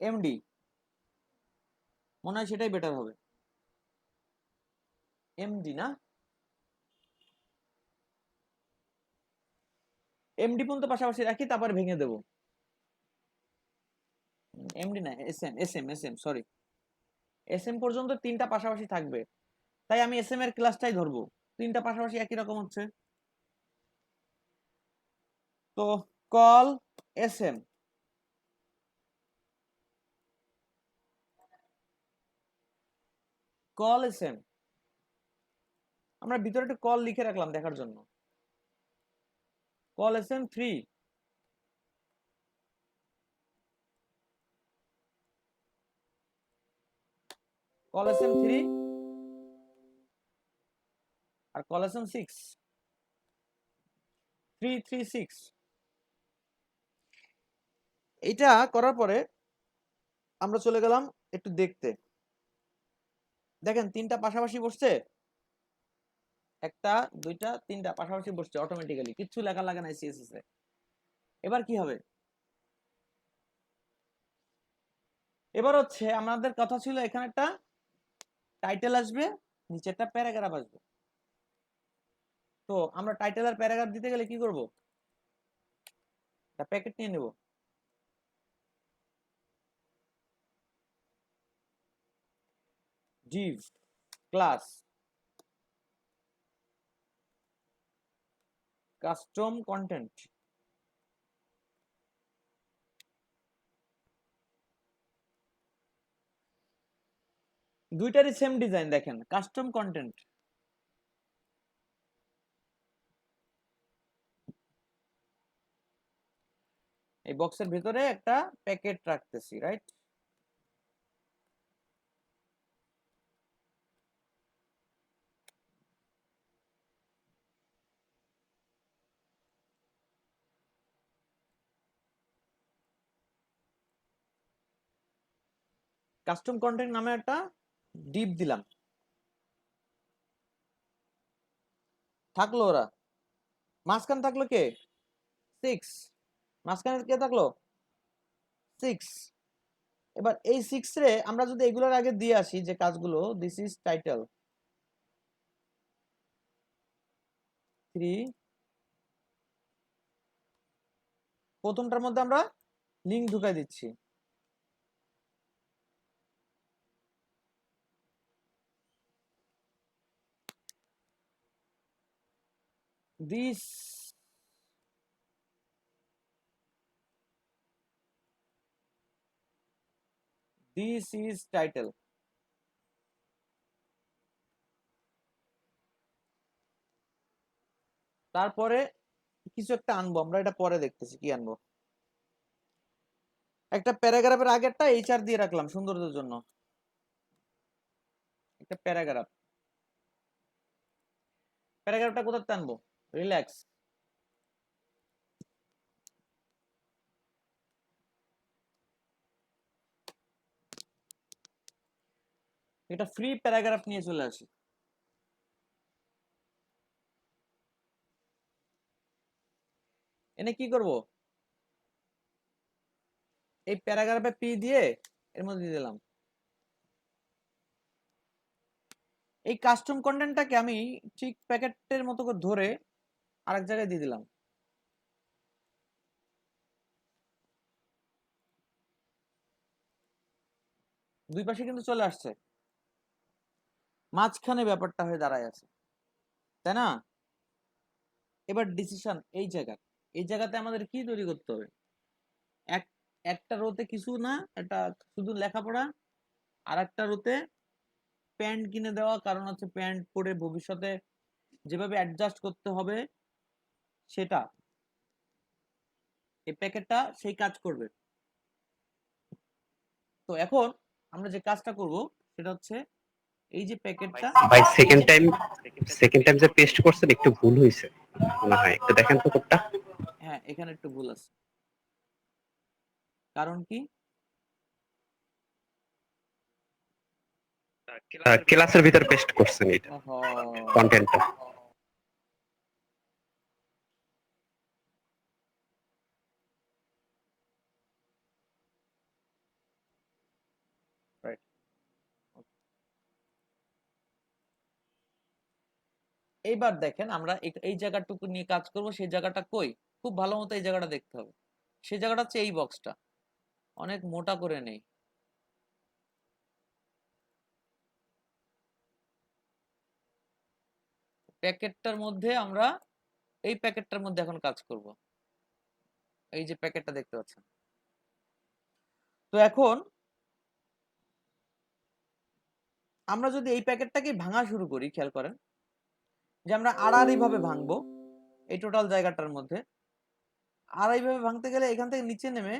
এমডি, মনে হয় সেটাই বেটার হবে। এমডি না, এমডি পর্যন্ত পাশাপাশি রাখি, তারপর ভেঙে দেব। এমডি না, SM, SM, SM, sorry, SM পর্যন্ত 3টা পাশাপাশি থাকবে। তাই আমি এসএম এর ক্লাসটাই ধরবো। 3টা পাশাপাশি একই রকম হচ্ছে। তো কল এসএম, কল এসএম। আমরা ভিতরে একটা কল লিখে রাখলাম দেখার জন্য। কল এসএম 3, কল এসএম 3 আর কল এসএম 6, 3 3 6। এইটা করার পরে আমরা চলে গেলাম একটু দেখতে। দেখেন 3টা পাশাপাশি বসছে, 1টা 2টা 3টা পাশাপাশি বসছে অটোমেটিক্যালি, কিচ্ছু লেখা লাগে না সিএসএস এ। এবার কি হবে? এবার হচ্ছে আমাদের কথা ছিল এখানে একটা টাইটেল আসবে, নিচে একটা প্যারাগ্রাফ আসবে। তো আমরা টাইটেল আর প্যারাগ্রাফ দিতে গেলে কি করব? একটা প্যাকেট নিয়ে নেব। div ক্লাস কাস্টম কন্টেন্ট, দুইটারই সেম ডিজাইন। দেখেন কাস্টম কন্টেন্ট, এই বক্সের ভিতরে একটা প্যাকেট রাখতেছি, রাইট? কাস্টম কন্টেন্ট নামে একটা ডিপ দিলাম, থাকলো ওরা। মাঝখানে থাকলো কে? 6, মাঝখানে কে থাকলো? 6। এবার এই 6 রে আমরা যদি এগুলোর আগে দিয়ে আসি যে কাজগুলো, দিস ইজ টাইটেল 3, প্রথমটার মধ্যে আমরা লিংক ঢুকাই দিচ্ছি। This is title. তারপরে কিছু একটা আনবো, আমরা এটা পরে দেখতেছি কি আনবো। একটা প্যারাগ্রাফের আগেরটা এইচআর দিয়ে রাখলাম সৌন্দর্যের জন্য, একটা প্যারাগ্রাফ। প্যারাগ্রাফটা কোথাতে আনবো? রিল্যাক্স, এটা ফ্রি প্যারাগ্রাফ নিয়ে চলে আসি। এনে কি করব? এই প্যারাগ্রাফে পি দিয়ে এর মধ্যে দিয়ে দিলাম। এই কাস্টম কন্টেন্টটাকে আমি ঠিক প্যাকেটের মতো করে ধরে আরেক জায়গায় দিয়ে দিলাম। দুই পাশে কিন্তু চলে আসছে, মাঝখানে ব্যাপারটা হয়ে দাঁড়ায় আছে, তাই না? এবার ডিসিশন এই জায়গাতে আমাদের কি তৈরি করতে হবে? একটা রোতে কিছু না, এটা শুধু লেখাপড়া, আর একটা রোতে প্যান্ট কিনে দেওয়া, কারণ হচ্ছে প্যান্ট পরে ভবিষ্যতে যেভাবে অ্যাডজাস্ট করতে হবে সেটা এই প্যাকেটটা সেই কাজ করবে। তো এখন আমরা যে কাজটা করব সেটা হচ্ছে এই যে প্যাকেটটা, ভাই সেকেন্ড টাইম যে পেস্ট করছেন একটু ভুল হয়েছে মনে হয়, একটু দেখেন তো কোডটা। হ্যাঁ এখানে একটু ভুল আছে। কারণ কি? ক্লাসের ভিতর পেস্ট করছেন এটা ওহো, কন্টেন্টটা। রাইট। এইবার দেখেন আমরা এই জায়গাটুকু নিয়ে কাজ করব। সেই জায়গাটা কই? খুব ভালো মতো এই জায়গাটা দেখতে হবে। সেই জায়গাটা হচ্ছে এই বক্সটা, অনেক মোটা করে নেই। প্যাকেটটার মধ্যে আমরা এই প্যাকেটটার মধ্যে এখন কাজ করব। এই যে প্যাকেটটা দেখতে পাচ্ছেন। তো এখন আমরা যদি এই প্যাকেটটাকে ভাঙা শুরু করি, খেয়াল করেন যে আমরা আড়াআড়ি ভাবে ভাঙবো এই টোটাল জায়গাটার মধ্যে। আড়াই ভাবে ভাঙতে গেলে এখান থেকে নিচে নেমে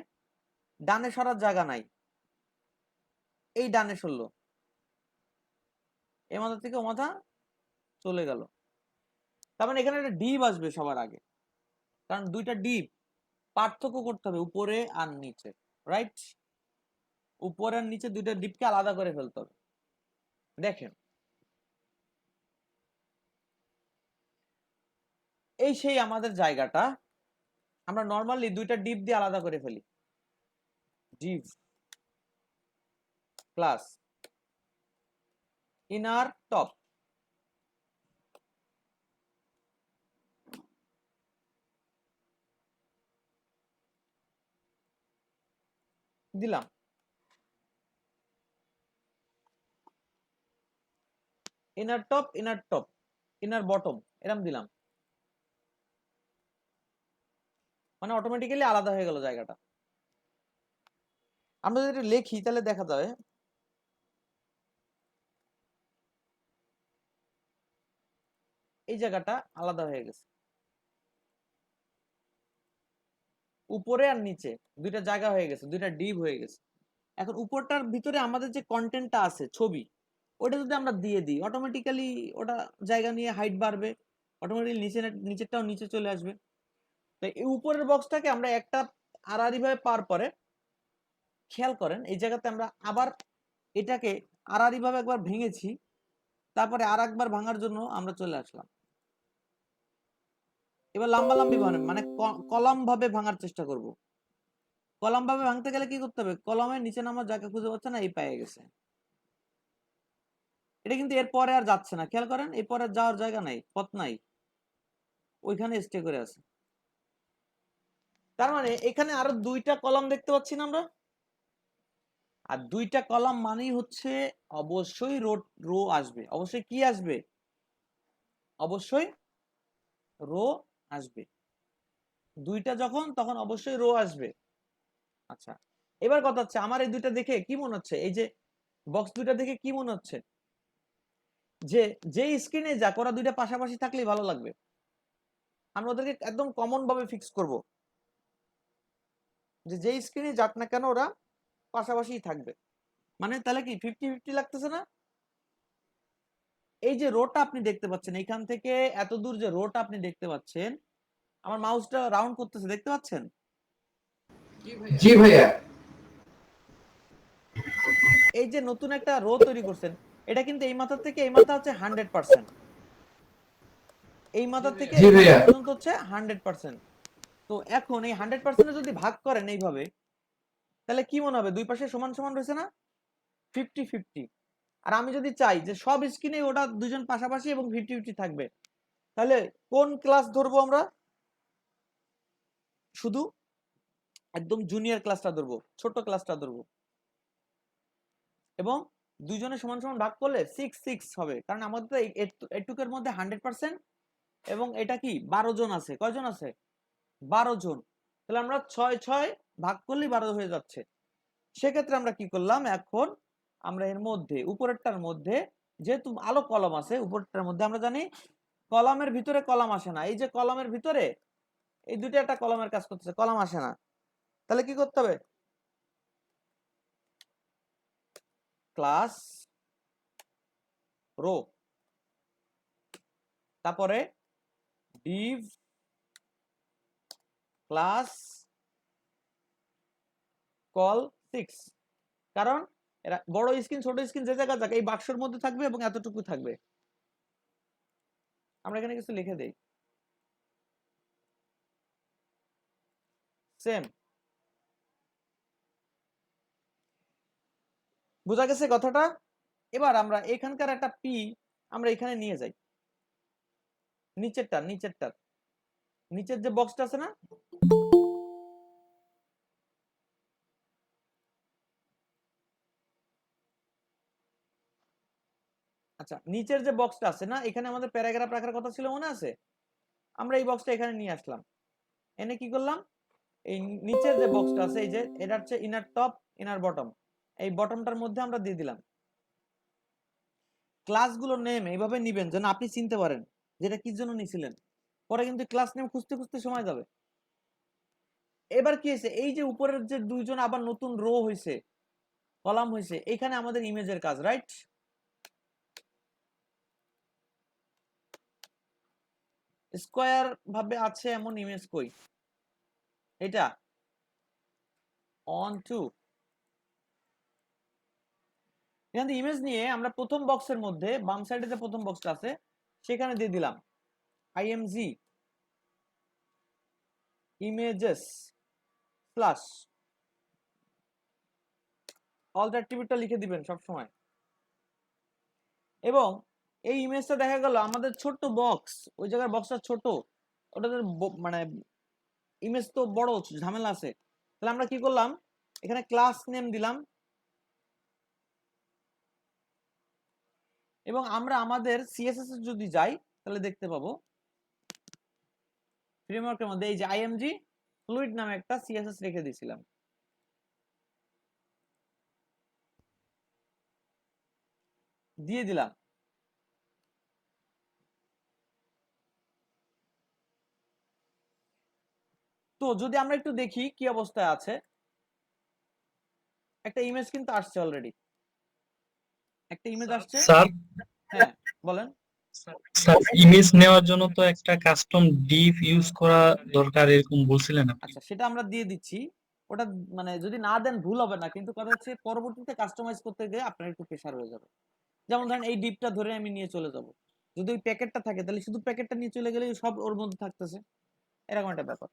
ডানে সরার জায়গা নাই, এই ডানে সরলো, এ মাথা থেকে ও মাথা চলে গেল। তার মানে এখানে একটা ডিপ আসবে সবার আগে, কারণ দুইটা ডিপ পার্থক্য করতে হবে উপরে আর নিচে, রাইট? উপরে আর নিচে দুইটা ডিপকে আলাদা করে ফেলতে হবে। দেখেন এই সেই আমাদের জায়গাটা, আমরা নর্মালি দুইটা ডিপ দিয়ে আলাদা করে ফেলি। ডিপ ক্লাস ইনার টপ, দিলাম। Inner top, inner top, inner bottom, এরকম দিলাম। মানে অটোমেটিক্যালি আলাদা হয়ে গেল জায়গাটা। আমরা যদি লিখি তাহলে দেখা যাবে এই জায়গাটা আলাদা হয়ে গেছে, উপরে আর নিচে দুইটা জায়গা হয়ে গেছে, দুইটা ডিপ হয়ে গেছে। এখন উপরটার ভিতরে আমাদের যে কন্টেন্টটা আছে ছবি, ওটা যদি আমরা দিয়ে দিই অটোমেটিক্যালি ওটা জায়গা নিয়ে হাইট বাড়বে, অটোমেটিক্যালি নিচেরটাও নিচে চলে আসবে। তো এই উপরের বক্সটাকে আমরা একটা আড়াআড়ি ভাবে পার পরে খেয়াল করেন এই জায়গাতে আমরা আবার এটাকে আড়াআড়ি ভাবে একবার ভেঙেছি, তারপরে আর একবার ভাঙার জন্য আমরা চলে আসলাম। এবার লম্বালম্বি মানে কলাম ভাবে ভাঙার চেষ্টা করব। কলাম ভাবে ভাঙতে গেলে কি করতে হবে? কলমের নিচে নামার জায়গা খুঁজে পাচ্ছে না, এই পেয়ে গেছে। এটা কিন্তু এরপরে আর যাচ্ছে না, খেয়াল করেন এরপরে যাওয়ার জায়গা নাই, পথ নাই, ওইখানে স্টে করে আছে। তার মানে এখানে আরো দুইটা কলাম দেখতে পাচ্ছি না আমরা, আর দুইটা কলাম মানেই হচ্ছে অবশ্যই রো আসবে। অবশ্যই কি আসবে? অবশ্যই রো আসবে। দুইটা যখন তখন অবশ্যই রো আসবে। আচ্ছা এবার কথা হচ্ছে আমার এই দুইটা দেখে কি মনে হচ্ছে, এই যে বক্স দুইটা দেখে কি মনে হচ্ছে যে স্ক্রিনে যাক ওরা দুইটা পাশাপাশি থাকলেই ভালো লাগবে। আমরা ওদেরকে একদম কমন ভাবে ফিক্স করব যে স্ক্রিনে যাক না কেন ওরা পাশাপাশি থাকবে। মানে তাহলে কি 50-50 লাগতেছে না? এই যে রোটা আপনি দেখতে পাচ্ছেন, এইখান থেকে এত দূর যে রোটা আপনি দেখতে পাচ্ছেন, আমার মাউসটা রাউন্ড করতেছে, দেখতে পাচ্ছেন? জি ভাইয়া। এই যে নতুন একটা রো তৈরি করছেন, এটা কিন্তু এই মাথা থেকে এই মাথা হচ্ছে 100%, এই মাথা থেকে এই মাথা পর্যন্ত হচ্ছে 100%। তো এখন এই 100% যদি ভাগ করেন এইভাবে, তাহলে কি মনে হবে? দুই পাশে সমান সমান রয়েছে না, 50-50। আর আমি যদি চাই যে সব স্ক্রিনে ওটা দুজন পাশাপাশি এবং 50-50 থাকবে, তাহলে কোন ক্লাস ধরবো আমরা? শুধু একদম জুনিয়র ক্লাসটা ধরবো, ছোট ক্লাসটা ধরবো, এবং দুইজনে সমান সমান ভাগ করলে 6-6 হবে। কারণ আমাদের তো এইটুকের মধ্যে 100% এবং এটা কি 12 জন আছে। কয়জন আছে? 12 জন। তাহলে আমরা 6-6 ভাগ করলেই 12 হয়ে যাচ্ছে। সেক্ষেত্রে আমরা কি করলাম, এখন আমরা এর মধ্যে উপরেরটার মধ্যে যেহেতু আলো কলম আছে, উপরেরটার মধ্যে আমরা জানি কলামের ভিতরে কলাম আসে না। এই যে কলামের ভিতরে এই দুটো একটা কলামের কাজ করতেছে, কলাম আসে না। তাহলে কি করতে হবে, ক্লাস রো, তারপরে div ক্লাস কল 6। কারণ এরা বড় স্ক্রিন ছোট স্ক্রিন যে জায়গা যাক এই বাক্সের মধ্যে থাকবে এবং এতটুকু থাকবে। আমরা এখানে কিছু লিখে দেই, সেম। বোঝা গেছে কথাটা? এবার আমরা এখানকার একটা পি আমরা এখানে নিয়ে যাই, নিচের যে বক্সটা আছে না, আচ্ছা নিচের যে বক্সটা আছে না, এখানে আমাদের প্যারাগ্রাফ রাখার কথা ছিল, মনে আছে? আমরা এই বক্সটা এখানে নিয়ে আসলাম, এনে কি করলাম, এই নিচের যে বক্সটা আছে, এই যে এটা হচ্ছে ইনার টপ ইনার বটম, এই বটমটার মধ্যে আমরা দিয়ে দিলাম। ক্লাসগুলো নেম এইভাবে নিবেন যেন আপনি চিনতে পারেন যেটা কি জন্য নিছিলেন, পরে কিন্তু ক্লাস নেম খুঁজতে খুঁজতে সময় যাবে। এবার কি হয়েছে, এই যে উপরের যে দুইজন আবার নতুন রো হয়েছে, কলাম হয়েছে, এখানে আমাদের ইমেজের কাজ, রাইট? স্কয়ার ভাবে আছে এমন ইমেজ কই, এটা অন টু। এখানে ইমেজ নিয়ে আমরা প্রথম বক্সের মধ্যে বাম সাইডে যে প্রথম বক্সটা আছে সেখানে দিয়ে দিলাম img ইমেজেস প্লাস অল্ট অ্যাট্রিবিউটটা লিখে দিবেন সব সময়। এবং এই ইমেজটা দেখা গেল আমাদের ছোট্ট বক্স, ওই জায়গার বক্সটা ছোট, ওটাদের মানে ইমেজ তো বড়, ঝামেলা আছে। তাহলে আমরা কি করলাম, এখানে ক্লাস নেম দিলাম এবং আমরা আমাদের সিএসএস এ যদি যাই তাহলে দেখতে পাবো ফ্রেমওয়ার্কের মধ্যে এই যে img ফ্লুইড নামে একটা সিএসএস রেখে দিয়েছিলাম, দিয়ে দিলাম। তো যদি আমরা একটু দেখি কি অবস্থায় আছে, একটা ইমেজ কিন্তু আসছে অলরেডি, একটা ইমেজ আসছে। স্যার, হ্যাঁ বলেন। স্যার ইমেজ নেওয়ার জন্য তো একটা কাস্টম ডিভ ইউজ করা দরকার এরকম বলছিলেন আপনি। আচ্ছা সেটা আমরা দিয়ে দিচ্ছি, ওটা মানে যদি না দেন ভুল হবে না, কিন্তু কথা হচ্ছে পরবর্তীতে কাস্টমাইজ করতে গিয়ে আপনার একটু প্রেসার হয়ে যাবে। যেমন ধরেন এই ডিপটা ধরে আমি নিয়ে চলে যাব, যদি ওই প্যাকেটটা থাকে তাহলে শুধু প্যাকেটটা নিয়ে চলে গেলে সব ওর মধ্যে থাকতেছে, এরকম একটা ব্যাপার।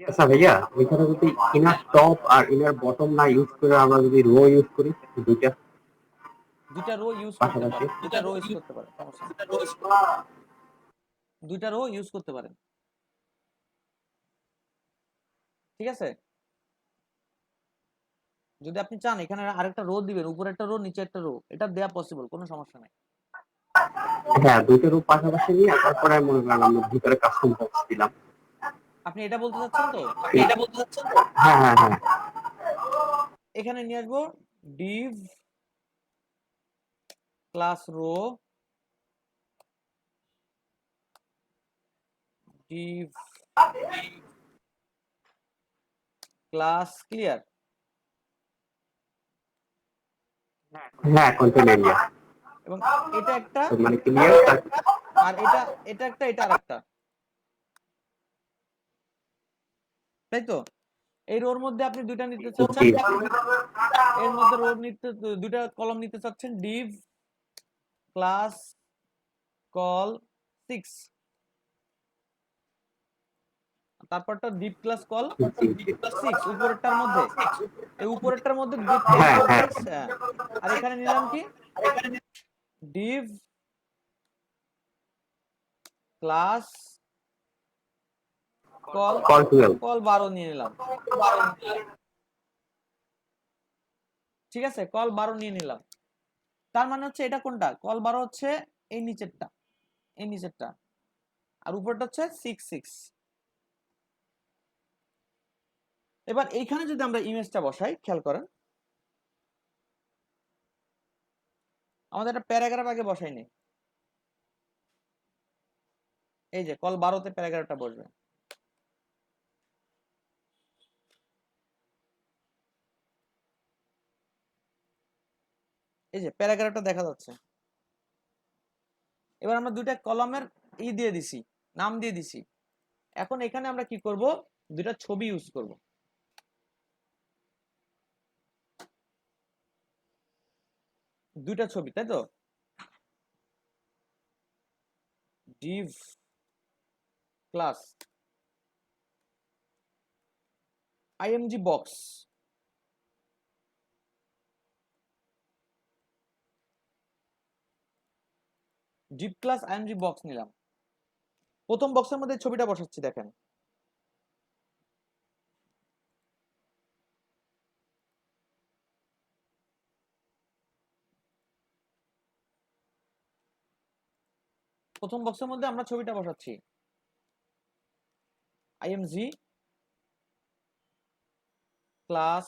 আচ্ছা ভাইয়া, ওইখানে যদি ইনার টপ আর ইনার বটম না ইউজ করে আমরা যদি রো ইউজ করি, দুইটা রো ইউজ করতে পাশাপাশি পারেন, দুইটা রো ইউজ করতে পারেন, সমস্যা নেই, দুইটা রো ইউজ করতে পারেন, ঠিক আছে? যদি আপনি চান এখানে আরেকটা রো দিবেন, উপরে একটা রো নিচে একটা রো, এটা দেয়া পসিবল, কোনো সমস্যা নাই। হ্যাঁ দুইটা রো পাশাপাশি নিয়ে তারপরে মনে করেন আমরা ভিতরে কাস্টম বক্স দিলাম। আপনি এটা বলতে চাচ্ছেন তো? হ্যাঁ হ্যাঁ হ্যাঁ, এখানে নিয়ে আসবো div class row, div class clear, হ্যাঁ কন্টেন্ট এরিয়া এবং এটা একটা মানে ক্লিয়ার। আর এটা একটা, এটা আরেকটা, তাই তো? এই রোর মধ্যে আপনি দুইটা নিতে চাচ্ছেন, এর মধ্যে রো নিতে দুইটা কলম নিতে চাচ্ছেন, div ক্লাস কল 6, তারপরটা div ক্লাস কল 6 উপরেরটার মধ্যে, এই উপরেরটার মধ্যে div ক্লাস কল 6। আর এখানে নিলাম কি div ক্লাস কল 12 নিয়ে নিলাম, ঠিক আছে? কল 12 নিয়ে নিলাম। তার মানে হচ্ছে এটা কোনটা, কল 12 হচ্ছে এই নিচেরটা, এই নিচেরটা। আর উপরটা হচ্ছে 6 এবার এইখানে যদি আমরা ইমেজটা বসাই, খেয়াল করেন আমাদের একটা প্যারাগ্রাফ আগে বসাই নেই, এই যে কল 12 তে প্যারাগ্রাফটা বসবে। এই যে প্যারাগ্রাফটা দেখা যাচ্ছে। এবার আমরা দুইটা কলামের দিয়ে দিছি, নাম দিয়ে দিছি। এখন এখানে আমরা কি করব, দুইটা ছবি ইউজ করব। দুইটা ছবি, তাই তো? div class img box, div class img box নিলাম। প্রথম বক্সের মধ্যে ছবিটা বসাচ্ছি, দেখেন প্রথম বক্সের মধ্যে আমরা ছবিটা বসাচ্ছি। img class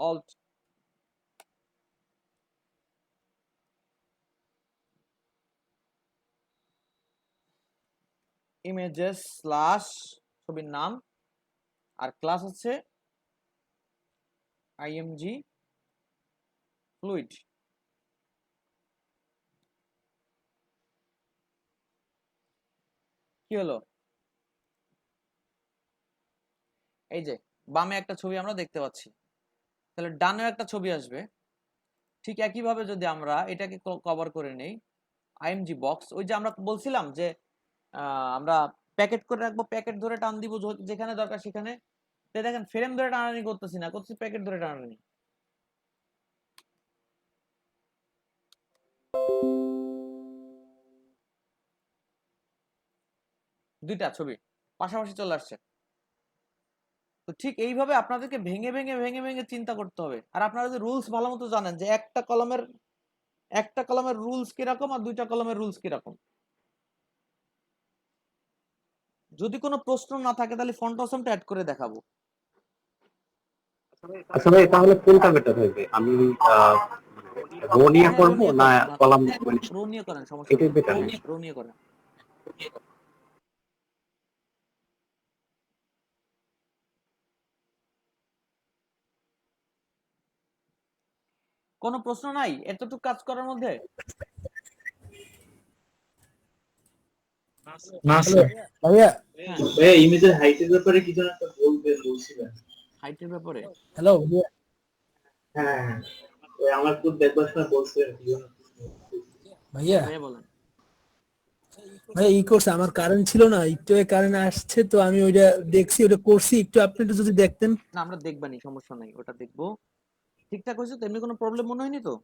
alt images slash ছবির নাম, আর ক্লাস হচ্ছে img fluid। কি হলো, এই যে বামে একটা ছবি আমরা দেখতে পাচ্ছি, তাহলে ডানেও একটা ছবি আসবে। ঠিক একইভাবে যদি আমরা এটাকে কভার করে নেই img বক্স, ওই যে আমরা বলছিলাম যে আমরা প্যাকেট করে রাখবো, প্যাকেট ধরে টান দিব যেখানে দরকার সেখানে। দেখেন ফ্রেম ধরে টানাটানি করতেছি না, করতেছি প্যাকেট ধরে টানাটানি। দুইটা ছবি পাশাপাশি চলে আসছে। তো ঠিক এইভাবে আপনাদেরকে ভেঙে ভেঙে ভেঙে ভেঙে চিন্তা করতে হবে। আর আপনারা যদি রুলস ভালো মতো জানেন যে একটা কলমের রুলস কিরকম আর দুইটা কলমের রুলস কিরকম। যদি কোনো প্রশ্ন না থাকে তাহলে ফন্ট অসমটা অ্যাড করে দেখাবো। আসলে তাহলে কোনটা বেটার হবে, আমি রো নিয়ে করব না কলাম? রো নিয়ে করেন, সমস্যা এটাই নেই, বেটার। রো নিয়ে করেন। কোনো প্রশ্ন নাই এতটুকু কাজ করার মধ্যে? না স্যার। ভাইয়া ভাইয়া ইমেজের হাইটের ব্যাপারে কি যেন একটা বলছিলেন। হাইটের ব্যাপারে? হ্যালো হ্যাঁ হ্যাঁ, ওই আমার খুব দেখবার সময় বলছিলেন কি যেন। ভাইয়া ভাইয়া বলেন। ভাই ই করছে, আমার কারেন্ট ছিল না, একটু কারেন্ট আসছে তো আমি ওইটা দেখছি, ওটা করছি, একটু আপনি একটু যদি দেখতেন। না আমরা দেখবানি, সমস্যা নাই, ওটা দেখবো। ঠিকঠাক হয়েছে তো? এমনি কোনো প্রবলেম মনে হয়নি তো?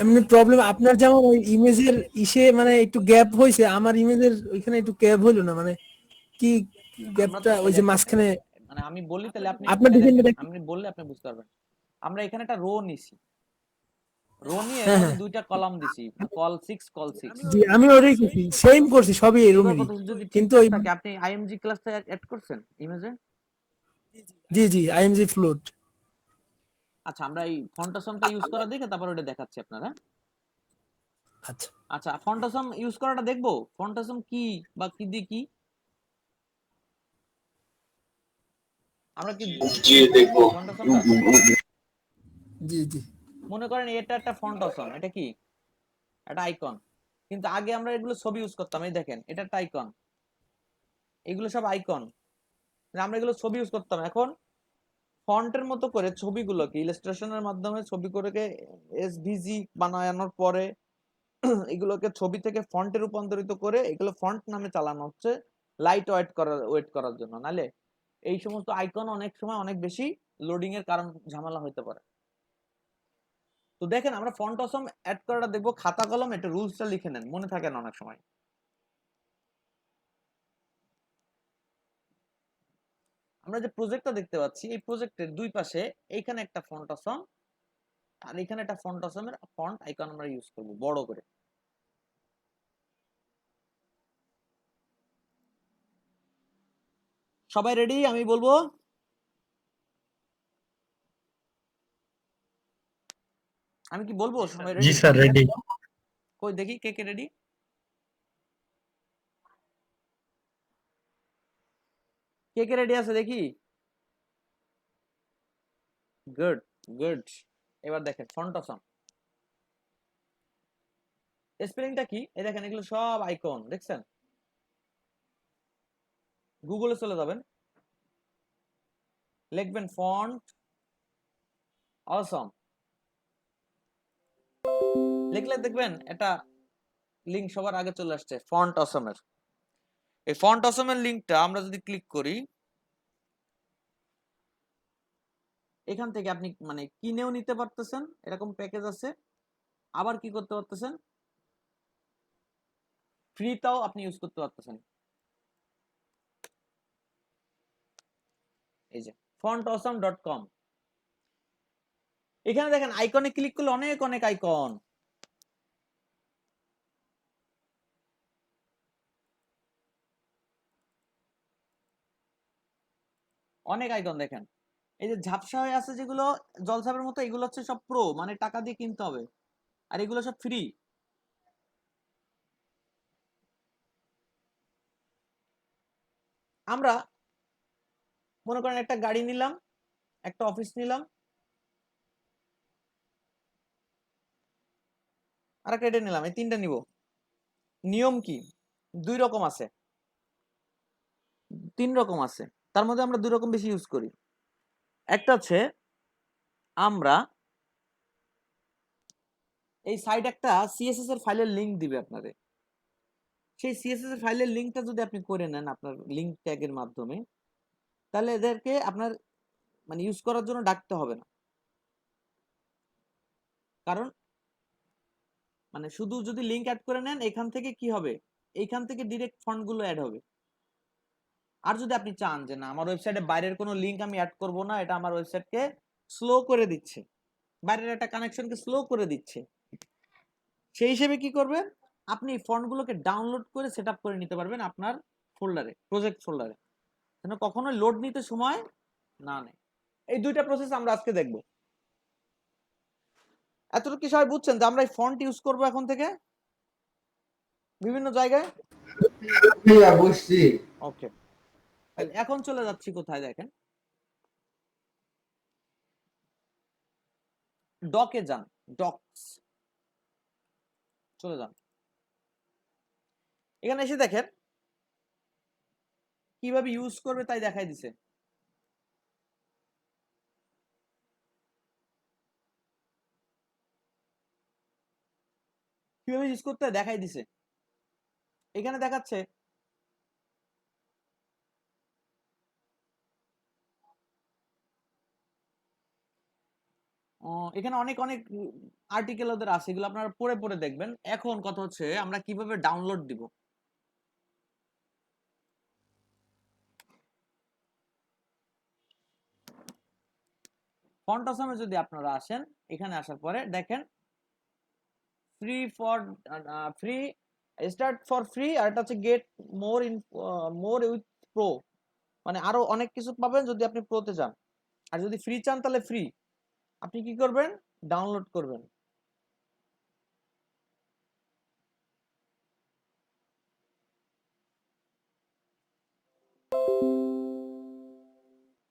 এমনি প্রবলেম আপনার যেমন ওই ইমেজের মানে একটু গ্যাপ হয়েছে, আমার ইমেজের ওইখানে একটু গ্যাপ হইলো না, মানে কি গ্যাপটা ওই যে মাঝখানে। মানে আমি বলি তাহলে আপনি আপনার আমি বললে আপনি বুঝতে পারবেন। আমরা এখানে একটা রো নিছি, রো নিয়ে হ্যাঁ হ্যাঁ দুইটা কলাম দিছি, কল 6 জি, আমি ওটাই করছি, সেম করছি সবই এরকমই, যদি কিন্তু ঠিকঠাক ওই থাকে। আপনি আইএমজি ক্লাসটা অ্যাড করছেন ইমেজে? জি জি আইএমজি ফ্লোট। আচ্ছা, আমরা এই ফন্টাসমটা ইউজ করা দেখে তারপর ওটা দেখাচ্ছি আপনারা। আচ্ছা আচ্ছা, ফন্টাসম ইউজ করাটা দেখবো। ফন্টাসম কি বা কি দিয়ে কি আমরা কি জি দেখবো। ফন্টাসমটা? জি জি মনে করেন এটা একটা ফন্টাসম, এটা কি একটা আইকন, কিন্তু আগে আমরা এগুলো ছবি ইউজ করতাম। এই দেখেন এটা একটা আইকন, এগুলো সব আইকন, আমরা এগুলো ছবি ইউজ করতাম। এখন ফন্টের মতো করে ছবিগুলোকে ইলাস্ট্রেশনের মাধ্যমে ছবি করে এসভিজি বানানোর পরে এগুলোকে ছবি থেকে ফন্টে রূপান্তরিত করে এগুলো ফন্ট নামে চালানো হচ্ছে লাইট ওয়েট করার জন্য। নালে এই সমস্ত আইকন অনেক সময় অনেক বেশি লোডিং এর কারণ ঝামেলা হতে পারে। তো দেখেন আমরা ফন্ট অসম অ্যাড করাটা দেখবো। খাতা কলম এটা রুলসটা লিখে নেন, মনে থাকে না অনেক সময়। আমরা যে প্রজেক্টটা দেখতে পাচ্ছি এই প্রজেক্টের দুই পাশে এইখানে একটা ফন্ট অসম আর এখানে একটা ফন্ট অসমের ফন্ট আইকন আমরা ইউজ করব বড় করে। সবাই রেডি? আমি বলবো। আমি কি বলবো? সবাই জি রেডি? Sir, ready. কই দেখি কে কে রেডি? কে কে রেডি আছে দেখি। Good, good. এবার দেখেন ফন্ট অসম। স্পেলিংটা কি? এই দেখেন এগুলো সব আইকন, দেখছেন? গুগলে চলে যাবেন, লিখবেন ফন্ট অসম, লিখলে দেখবেন এটা লিংক সবার আগে চলে আসছে ফন্ট অসমের। এই ফন্ট অসমের লিংকটা আমরা যদি ক্লিক করি, এখান থেকে আপনি মানে কিনেও নিতে পারতেছেন, এরকম প্যাকেজ আছে। আবার কি করতে পারতেছেন, ফ্রিটাও আপনি ইউজ করতে পারতেছেন। এই যে fontawesome.com, এখানে দেখেন আইকনে ক্লিক করলে অনেক অনেক আইকন। অনেক আইকন দেখেন। এই যে ঝাপসা হয়ে আছে যেগুলো জলছাপের মতো, এগুলো হচ্ছে সব প্রো, মানে টাকা দিয়ে কিনতে হবে। আর এগুলো সব ফ্রি। আমরা মনে করেন একটা গাড়ি নিলাম, একটা অফিস নিলাম, আর একটা এটা নিলাম, এই তিনটা নিব। নিয়ম কি? দুই রকম আছে, তিন রকম আছে, তার মধ্যে আমরা দুই রকম বেশি ইউজ করি। একটা হচ্ছে আমরা এই সাইড একটা সিএসএস এর ফাইলের লিংক দিবে আপনাদের। সেই সিএসএস এর ফাইলের লিংকটা যদি আপনি করে নেন আপনার লিংক ট্যাগের মাধ্যমে, তাহলে এদেরকে আপনার মানে ইউজ করার জন্য ডাকতে হবে না। কারণ মানে শুধু যদি লিংক অ্যাড করে নেন, এখান থেকে কি হবে, এইখান থেকে ডিরেক্ট ফন্ট গুলো অ্যাড হবে। আর যদি আপনি চান যে না, আমার ওয়েবসাইটে বাইরের কোনো লিংক আমি অ্যাড করব না, এটা আমার ওয়েবসাইটকে স্লো করে দিচ্ছে, বাইরের একটা কানেকশনকে স্লো করে দিচ্ছে, সেই হিসেবে কি করবেন, আপনি ফন্টগুলোকে ডাউনলোড করে সেটআপ করে নিতে পারবেন আপনার ফোল্ডারে, প্রজেক্ট ফোল্ডারে, যেন কখনো লোড নিতে সময় না নেয়। এই দুইটা প্রসেস আমরা আজকে দেখব। এতটুকু কি সবাই বুঝছেন যে আমরা এই ফন্ট ইউজ করব এখন থেকে বিভিন্ন জায়গায়? বুঝছি। ওকে, এখন চলে যাচ্ছি কোথায় দেখেন, ডকে যান, ডকস চলে যান। এখানে এসে দেখেন কিভাবে ইউজ করবে তাই দেখাই দিছে। কিভাবে ইউজ করতে হয় দেখাই দিছে। এখানে দেখাচ্ছে এখানে অনেক অনেক আর্টিকেল ওদের আছে, এগুলো আপনারা পড়ে পড়ে দেখবেন। এখন কথা হচ্ছে আমরা কিভাবে ডাউনলোড দিব। ফন্ট অসমে যদি আপনারা আসেন, এখানে আসার পরে দেখেন free for free, start for free, আর এটা হচ্ছে get more in more with pro, মানে আরো অনেক কিছু পাবেন যদি আপনি প্রোতে যান। আর যদি ফ্রি চান তাহলে ফ্রি। আপনি কি করবেন, ডাউনলোড করবেন।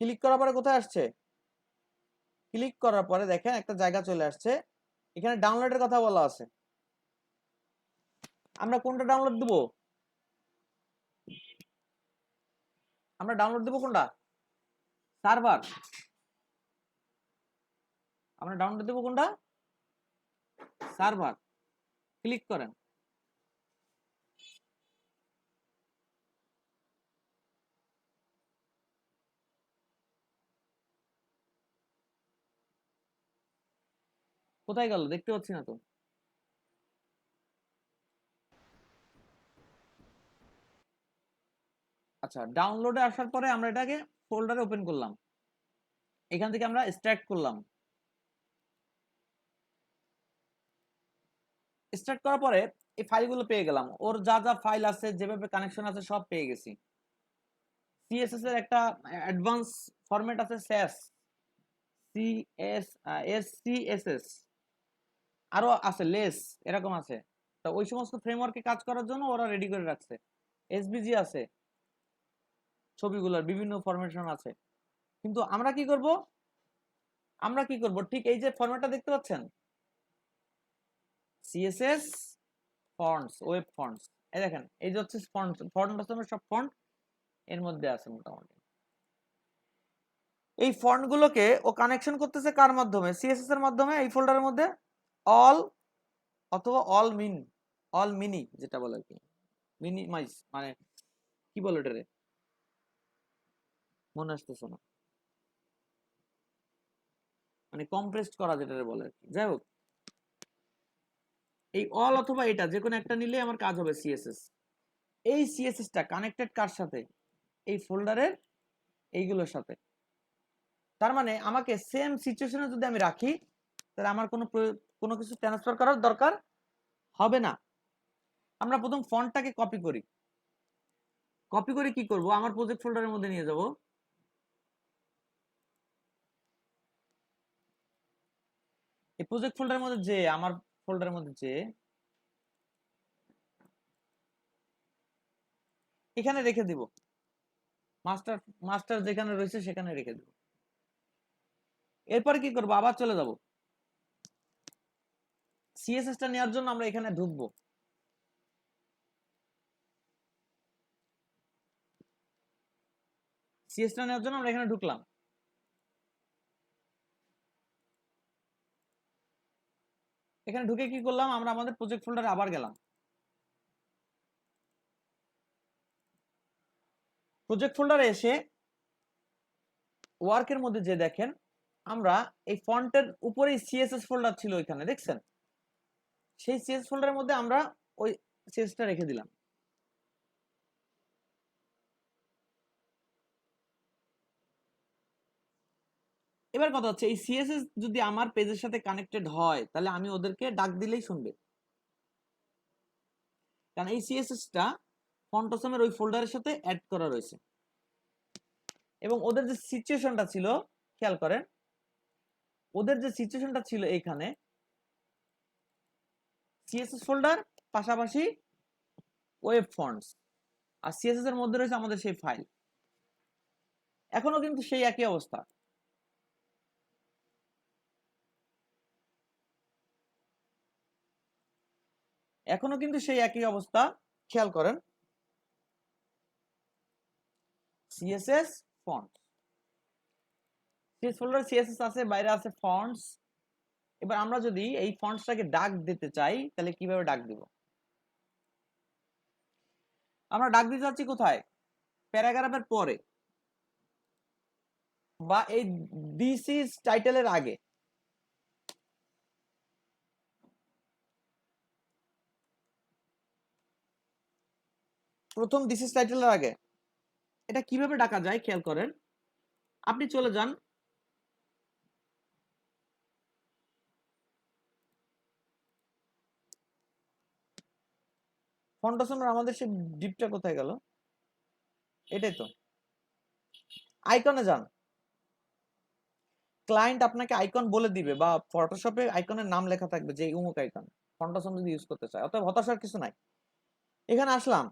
ক্লিক করার পরে কোথায় আসছে, ক্লিক করার পরে দেখেন একটা জায়গা চলে আসছে, এখানে ডাউনলোডের কথা বলা আছে। আমরা কোনটা ডাউনলোড দেব, আমরা ডাউনলোড দেব কোনটা, সার্ভার। আমরা ডাউনলোড দেব কোনটা, সার্ভার। ক্লিক করেন। কোথায় গেল দেখতে পাচ্ছি না তো। আচ্ছা, ডাউনলোডে আসার পরে আমরা এটাকে ফোল্ডারে ওপেন করলাম, এখান থেকে আমরা স্টার্ট করলাম। স্টার্ট করার পরে এই ফাইলগুলো পেয়ে গেলাম, ওর যা যা ফাইল আছে যেভাবে কানেকশন আছে সব পেয়ে গেছি। সিএসএস এর একটা অ্যাডভান্স ফরম্যাট আছে স্যাস, এসসিএসএস, আরো আছে লেস, এরকম আছে। তো ওই সমস্ত ফ্রেমওয়ার্কে কাজ করার জন্য ওরা রেডি করে রাখছে। এসভিজি আছে, ছবিগুলোর বিভিন্ন ফরম্যাশন আছে। কিন্তু আমরা কি করব, ঠিক এই যে ফরম্যাটটা দেখতে পাচ্ছেন, সিএসএস ফন্টস, ওয়েব ফন্টস, এই দেখেন এই যে হচ্ছে ফন্ট আছে, সব ফন্ট এর মধ্যে আছে মোটামুটি। এই ফন্ট গুলোকে ও কানেকশন করতেছে কার মাধ্যমে? সিএসএস এর মাধ্যমে। এই ফোল্ডারের মধ্যে অল অথবা অল মিনি যেটা বলে আর কি, মিনিমাইজ মানে কি বলে এটারে, মনে আসতেছে না, মানে কম্প্রেসড করা যেটা বলে আর কি। যাই হোক, এই অল অথবা এটা যে কোনো একটা নিলে আমার কাজ হবে সিএসএস। এই সিএসএসটা কানেক্টেড কার সাথে? এই ফোল্ডারের এইগুলোর সাথে। তার মানে আমাকে সেম সিচুয়েশনে যদি আমি রাখি, তাহলে আমার কোনো কিছু ট্রান্সফার করার দরকার হবে না। আমরা প্রথম ফন্টটাকে কপি করি। কি করব, আমার প্রজেক্ট ফোল্ডারের মধ্যে নিয়ে যাব। এই প্রজেক্ট ফোল্ডারের মধ্যে যে আমার ফোল্ডারের মধ্যে যে এখানে রেখে দিব, মাস্টার যেখানে রয়েছে সেখানে রেখে দিব। এরপরে কি করব, আবার চলে যাব সিএসএস টা নেওয়ার জন্য। আমরা এখানে ঢুকবো, সিএসএস টা নেওয়ার জন্য আমরা এখানে ঢুকলাম। এখানে ঢুকে কি করলাম, আমরা আমাদের প্রজেক্ট ফোল্ডারে আবার গেলাম। প্রজেক্ট ফোল্ডারে এসে ওয়ার্কের মধ্যে যে দেখেন, আমরা এই ফন্টের উপরেই সিএসএস ফোল্ডার ছিল এখানে, দেখছেন? সেই সিএসএস ফোল্ডারের মধ্যে আমরা ওই সিএসএসটা রেখে দিলাম। এবার কথা হচ্ছে, এই সিএসএস যদি আমার পেজের সাথে কানেক্টেড হয়, তাহলে আমি ওদেরকে ডাক দিলেই শুনবে, কারণ এই সিএসএসটা ফন্টসমের ওই ফোল্ডারের সাথে অ্যাড করা রয়েছে। এবং ওদের যে সিচুয়েশনটা ছিল, খেয়াল করেন, ওদের যে সিচুয়েশনটা ছিল এইখানে সিএসএস ফোল্ডার, পাশাপাশি ওয়েব ফন্টস, আর সিএসএস এর মধ্যে রয়েছে আমাদের সেই ফাইল। এখনো কিন্তু সেই একই অবস্থা। খেয়াল করেন, সিএসএস ফন্ট, সিএস ফোল্ডারে সিএসএস আছে, বাইরে আছে ফন্টস। এবার আমরা যদি এই ফন্টসটাকে ডাক দিতে চাই, তাহলে কিভাবে ডাক দিব? আমরা ডাক দিতে যাচ্ছি কোথায়? প্যারাগ্রাফের পরে বা এই দিস ইজ টাইটেলের আগে। প্রথম দিস ইজ টাইটেলের আগে এটা কিভাবে ডাকা যায় খেয়াল করেন। আপনি চলে যান ফন্টসমের, আমাদের সেই ডিপটা কোথায় গেল? এটাই তো, আইকনে যান। ক্লায়েন্ট আপনাকে আইকন বলে দিবে, বা ফটোশপে আইকনের নাম লেখা থাকবে যে অমুক আইকন, ফন্টসম যদি ইউজ করতে চায়। অতএব হতাশার কিছু নাই। এখানে আসলাম,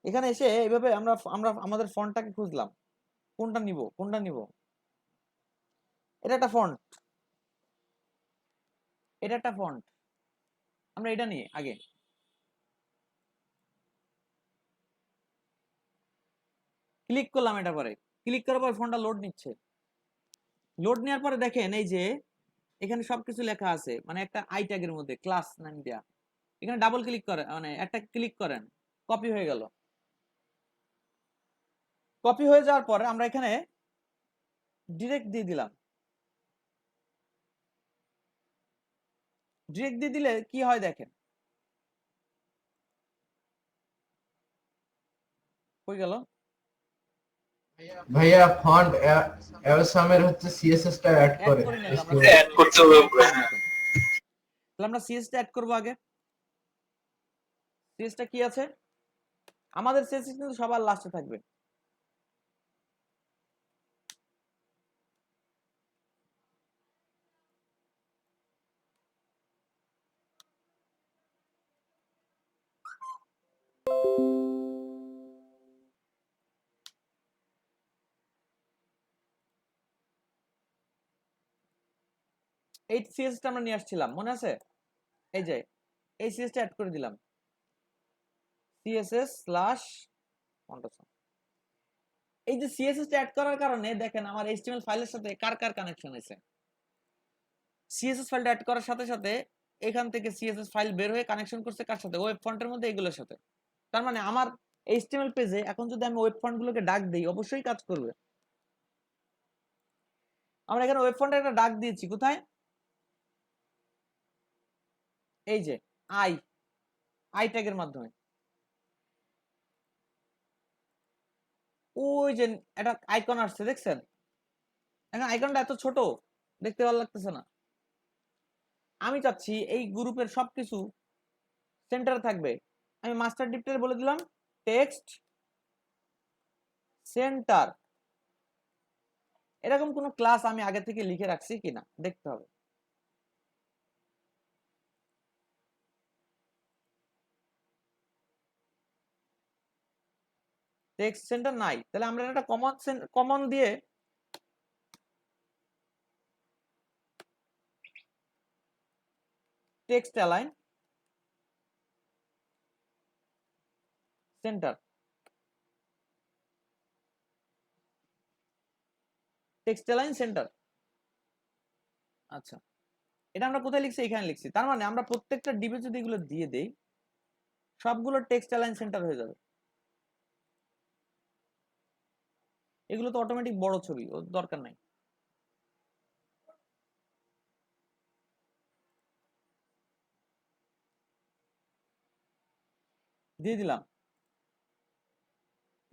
এখানে এসে এইভাবে আমরা আমাদের ফন্টটাকে খুঁজলাম, কোনটা নিব। এটা একটা ফন্ট, আমরা এটা নিয়ে আগে ক্লিক করলাম। এটা পরে ক্লিক করার পর ফোনটা লোড নিচ্ছে। লোড নেওয়ার পরে দেখেন এই যে এখানে সবকিছু লেখা আছে, মানে একটা আই ট্যাগের মধ্যে ক্লাস নাম দেয়া। এখানে ডাবল ক্লিক করে, মানে একটা ক্লিক করেন, কপি হয়ে গেল। কপি হয়ে যাওয়ার পরে আমরা এখানে ডিরেক্ট দিয়ে দিলাম। ডিরেক্ট দিয়ে দিলে কি হয় দেখেন, কই গেল ভাইয়া? ফন্ট অ্যাওসামের হচ্ছে সিএসএস টা অ্যাড করে, অ্যাড করতে হবে। তাহলে আমরা সিএসটা অ্যাড করবো আগে। সিএসটা কি আছে, আমাদের সিএসএস কিন্তু সবার লাস্টে থাকবে। এই সিএসএসটা আমরা নিয়ে আসছিলাম, মনে আছে? এই যে এই সিএসটা অ্যাড করে দিলাম, সিএসএস স্ল্যাশ ফন্টাসম। এই যে সিএসএস অ্যাড করার কারণে দেখেন আমার এইচটিএমএল ফাইলের সাথে কার কার কানেকশন আছে। সিএসএস ফাইলটা অ্যাড করার সাথে সাথে এখান থেকে সিএসএস ফাইল বের হয়ে কানেকশন করছে কার সাথে, ওয়েব ফন্টের মধ্যে এগুলোর সাথে। তার মানে আমার এইচটিএমএল পেজে এখন যদি আমি ওয়েব ফন্ট গুলোকে ডাক দিই অবশ্যই কাজ করবে। আমরা এখানে ওয়েব ফন্টের একটা ডাক দিয়েছি, কোথায়? এই যে আই ট্যাগের মাধ্যমে। ওই যে একটা আইকন আসছে দেখছেন, এখন আইকনটা এত ছোট দেখতে ভালো লাগতেছে না। আমি চাচ্ছি এই গ্রুপের সবকিছু সেন্টারে থাকবে। আমি মাস্টার ডিপটারে বলে দিলাম টেক্সট সেন্টার। এরকম কোন ক্লাস আমি আগে থেকে লিখে রাখছি কিনা দেখতে হবে। টেক্সট সেন্টার নাই, তাহলে আমরা একটা কমন দিয়ে text align centre, text align centre. আচ্ছা, এটা আমরা কোথায় লিখছি? এখানে লিখছি। তার মানে আমরা প্রত্যেকটা ডিবে যদি এগুলো দিয়ে দেই সবগুলো টেক্সট অ্যালাইন সেন্টার হয়ে যাবে। এগুলো তো অটোমেটিক বড় ছবি, ওর দরকার নাই। দিয়ে দিলাম,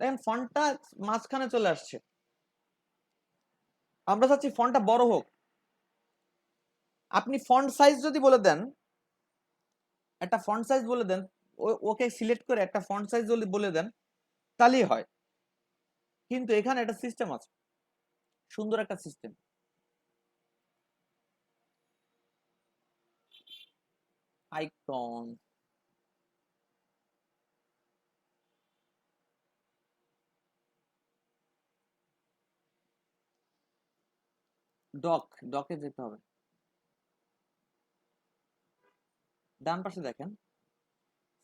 দেখেন ফন্টটা মাঝখানে চলে আসছে। আমরা চাচ্ছি ফন্টটা বড় হোক। আপনি ফন্ট সাইজ যদি বলে দেন, একটা ফন্ট সাইজ বলে দেন, ওকে সিলেক্ট করে একটা ফন্ট সাইজ যদি বলে দেন তাহলেই হয়। কিন্তু এখানে একটা সিস্টেম আছে, সুন্দর একটা সিস্টেম। আইকন ডকে যেতে হবে, ডান পাশে দেখেন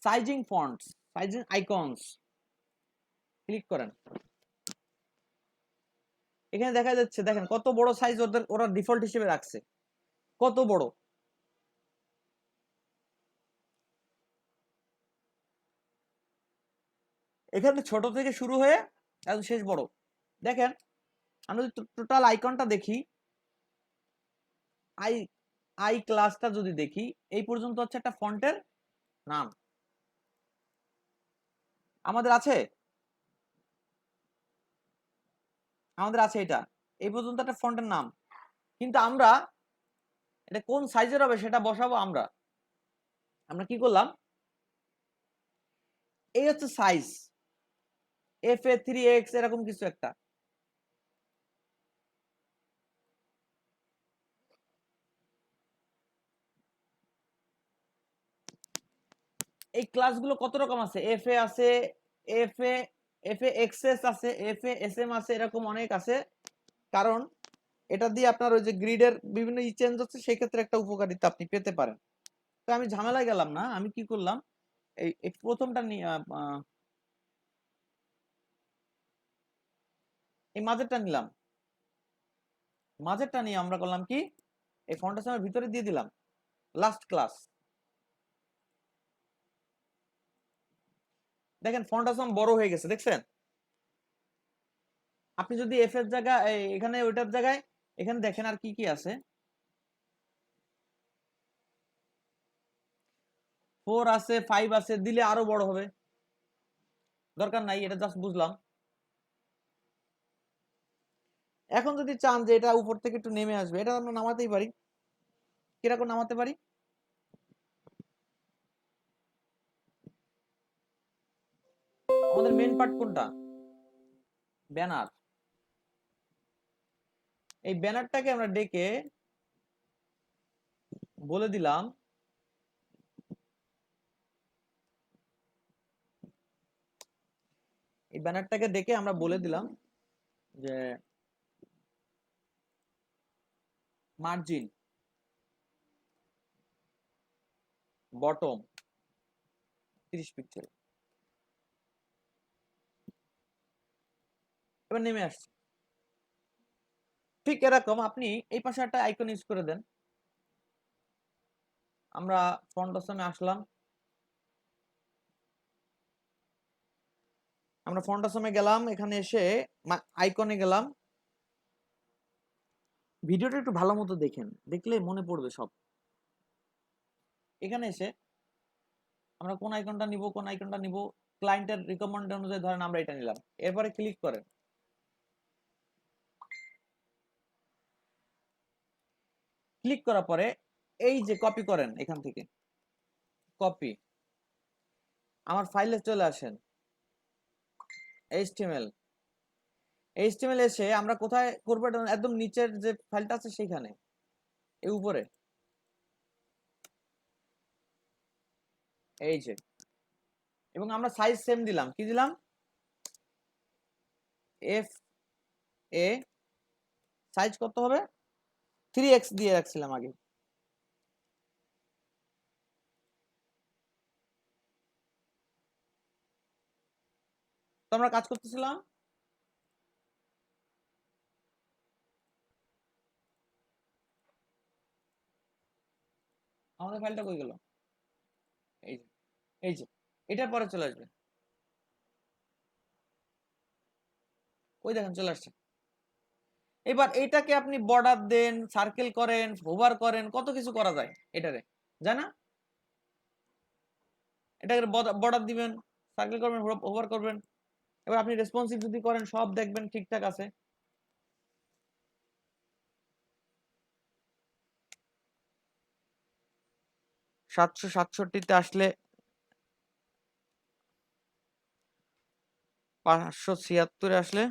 sizing fonts, sizing icons, click করেন। এখানে দেখা যাচ্ছে, দেখেন কত বড় সাইজ ওরা ডিফল্ট হিসেবে রাখছে, কত বড়। এখানে ছোট থেকে শুরু হয়ে একদম শেষ বড়। দেখেন আমরা যদি টোটাল আইকনটা দেখি, আই ক্লাসটা যদি দেখি, এই পর্যন্ত হচ্ছে একটা ফন্টের নাম আমাদের আছে, এটা এই পর্যন্ত একটা ফন্টের নাম। কিন্তু আমরা এটা কোন সাইজের হবে সেটা বসাবো। আমরা কি করলাম, এই হচ্ছে সাইজ FA3X এরকম কিছু একটা। এই ক্লাসগুলো কত রকম আছে, FA আছে, FAXS আছে, FASM আছে, এরকম অনেক আছে। কারণ এটা দিয়ে আপনার ওই যে গ্রিডের বিভিন্ন চেঞ্জ হচ্ছে, সেই ক্ষেত্রে একটা উপকারিতা আপনি পেতে পারেন। তো আমি ঝামেলায় গেলাম না, আমি কি করলাম, এই প্রথমটা নিয়ে এই মাঝেরটা নিলাম। মাঝেরটা নিয়ে আমরা করলাম কি, এই ফাউন্ডেশনের ভিতরে দিয়ে দিলাম লাস্ট ক্লাস। দেখেন ফাউন্ডেশন বড় হয়ে গেছে, দেখছেন? আপনি যদি এফ এর জায়গা এখানে ওইটার জায়গায় এখানে দেখেন আর কি কি আছে, 4 আছে, 5 আছে, দিলে আরো বড় হবে, দরকার নাই, এটা জাস্ট বুঝলাম। এখন যদি চান যে এটা উপর থেকে একটু নেমে আসবে, এটা আমরা নামাতেই পারি। কিরকম নামাতে পারি, আমাদের মেন পার্ট কোনটা? ব্যানার। এই ব্যানারটাকে আমরা ডেকে বলে দিলাম এই ব্যানারটাকে ডেকে আমরা বলে দিলাম যে মার্জিন বটম 30 পিক্সেল। এবার নেমে আসছে। ঠিক এরকম আপনি এই পাশে একটা আইকন ইউজ করে দেন। আমরা ফন্ট অপশনে আসলাম, আমরা ফন্ট অপশনে গেলাম, এখানে এসে আইকনে গেলাম। ভিডিওটা একটু ভালো মতো দেখেন, দেখলে মনে পড়বে সব। এখানে এসে আমরা কোন আইকনটা নিব, কোন আইকনটা নিব, ক্লায়েন্টের রিকমেন্ড অনুযায়ী ধরেন আমরা এটা নিলাম। এরপরে ক্লিক করেন। ক্লিক করার পরে এই যে কপি করেন, এখান থেকে কপি আমার ফাইলে চলে আসেন। এইচটিএমএল এসে আমরা কোথায় করবো? একদম নিচের যে ফাইলটা আছে সেখানে, এই উপরে এই যে, এবং আমরা সাইজ সেম দিলাম। কি দিলাম? এফ এ সাইজ কত হবে? 3x দিয়ে রাখছিলাম আগে। তো আমরা কাজ করতেছিলাম, আমাদের ফাইলটা কই গেল? এই যে, এই যে, এটার পরে চলে আসবে। ওই দেখেন চলে আসছে। এবার এটাকে আপনি বর্ডার দেন, সার্কেল করেন, হোভার করেন, কত কিছু করা যায় এটারে, যায় না? এটাকে বর্ডার দিবেন, সার্কেল করবেন, হোভার করবেন। এবার আপনি রেসপন্সিভ যদি করেন সব দেখবেন ঠিকঠাক আছে। সাতশো 67তে আসলে 576 আসলে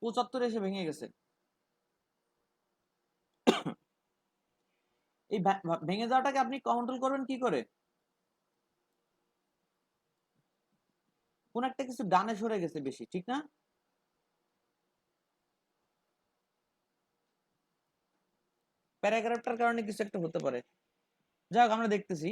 75 এসে ভেঙে গেছে। এই ভেঙে যাওয়াটাকে আপনি কন্ট্রোল করবেন কি করে? কোন একটা কিছু ডানে সরে গেছে বেশি, ঠিক না? প্যারাগ্রাফটার কারণে কিছু একটা হতে পারে। যাই হোক, আমরা দেখতেছি।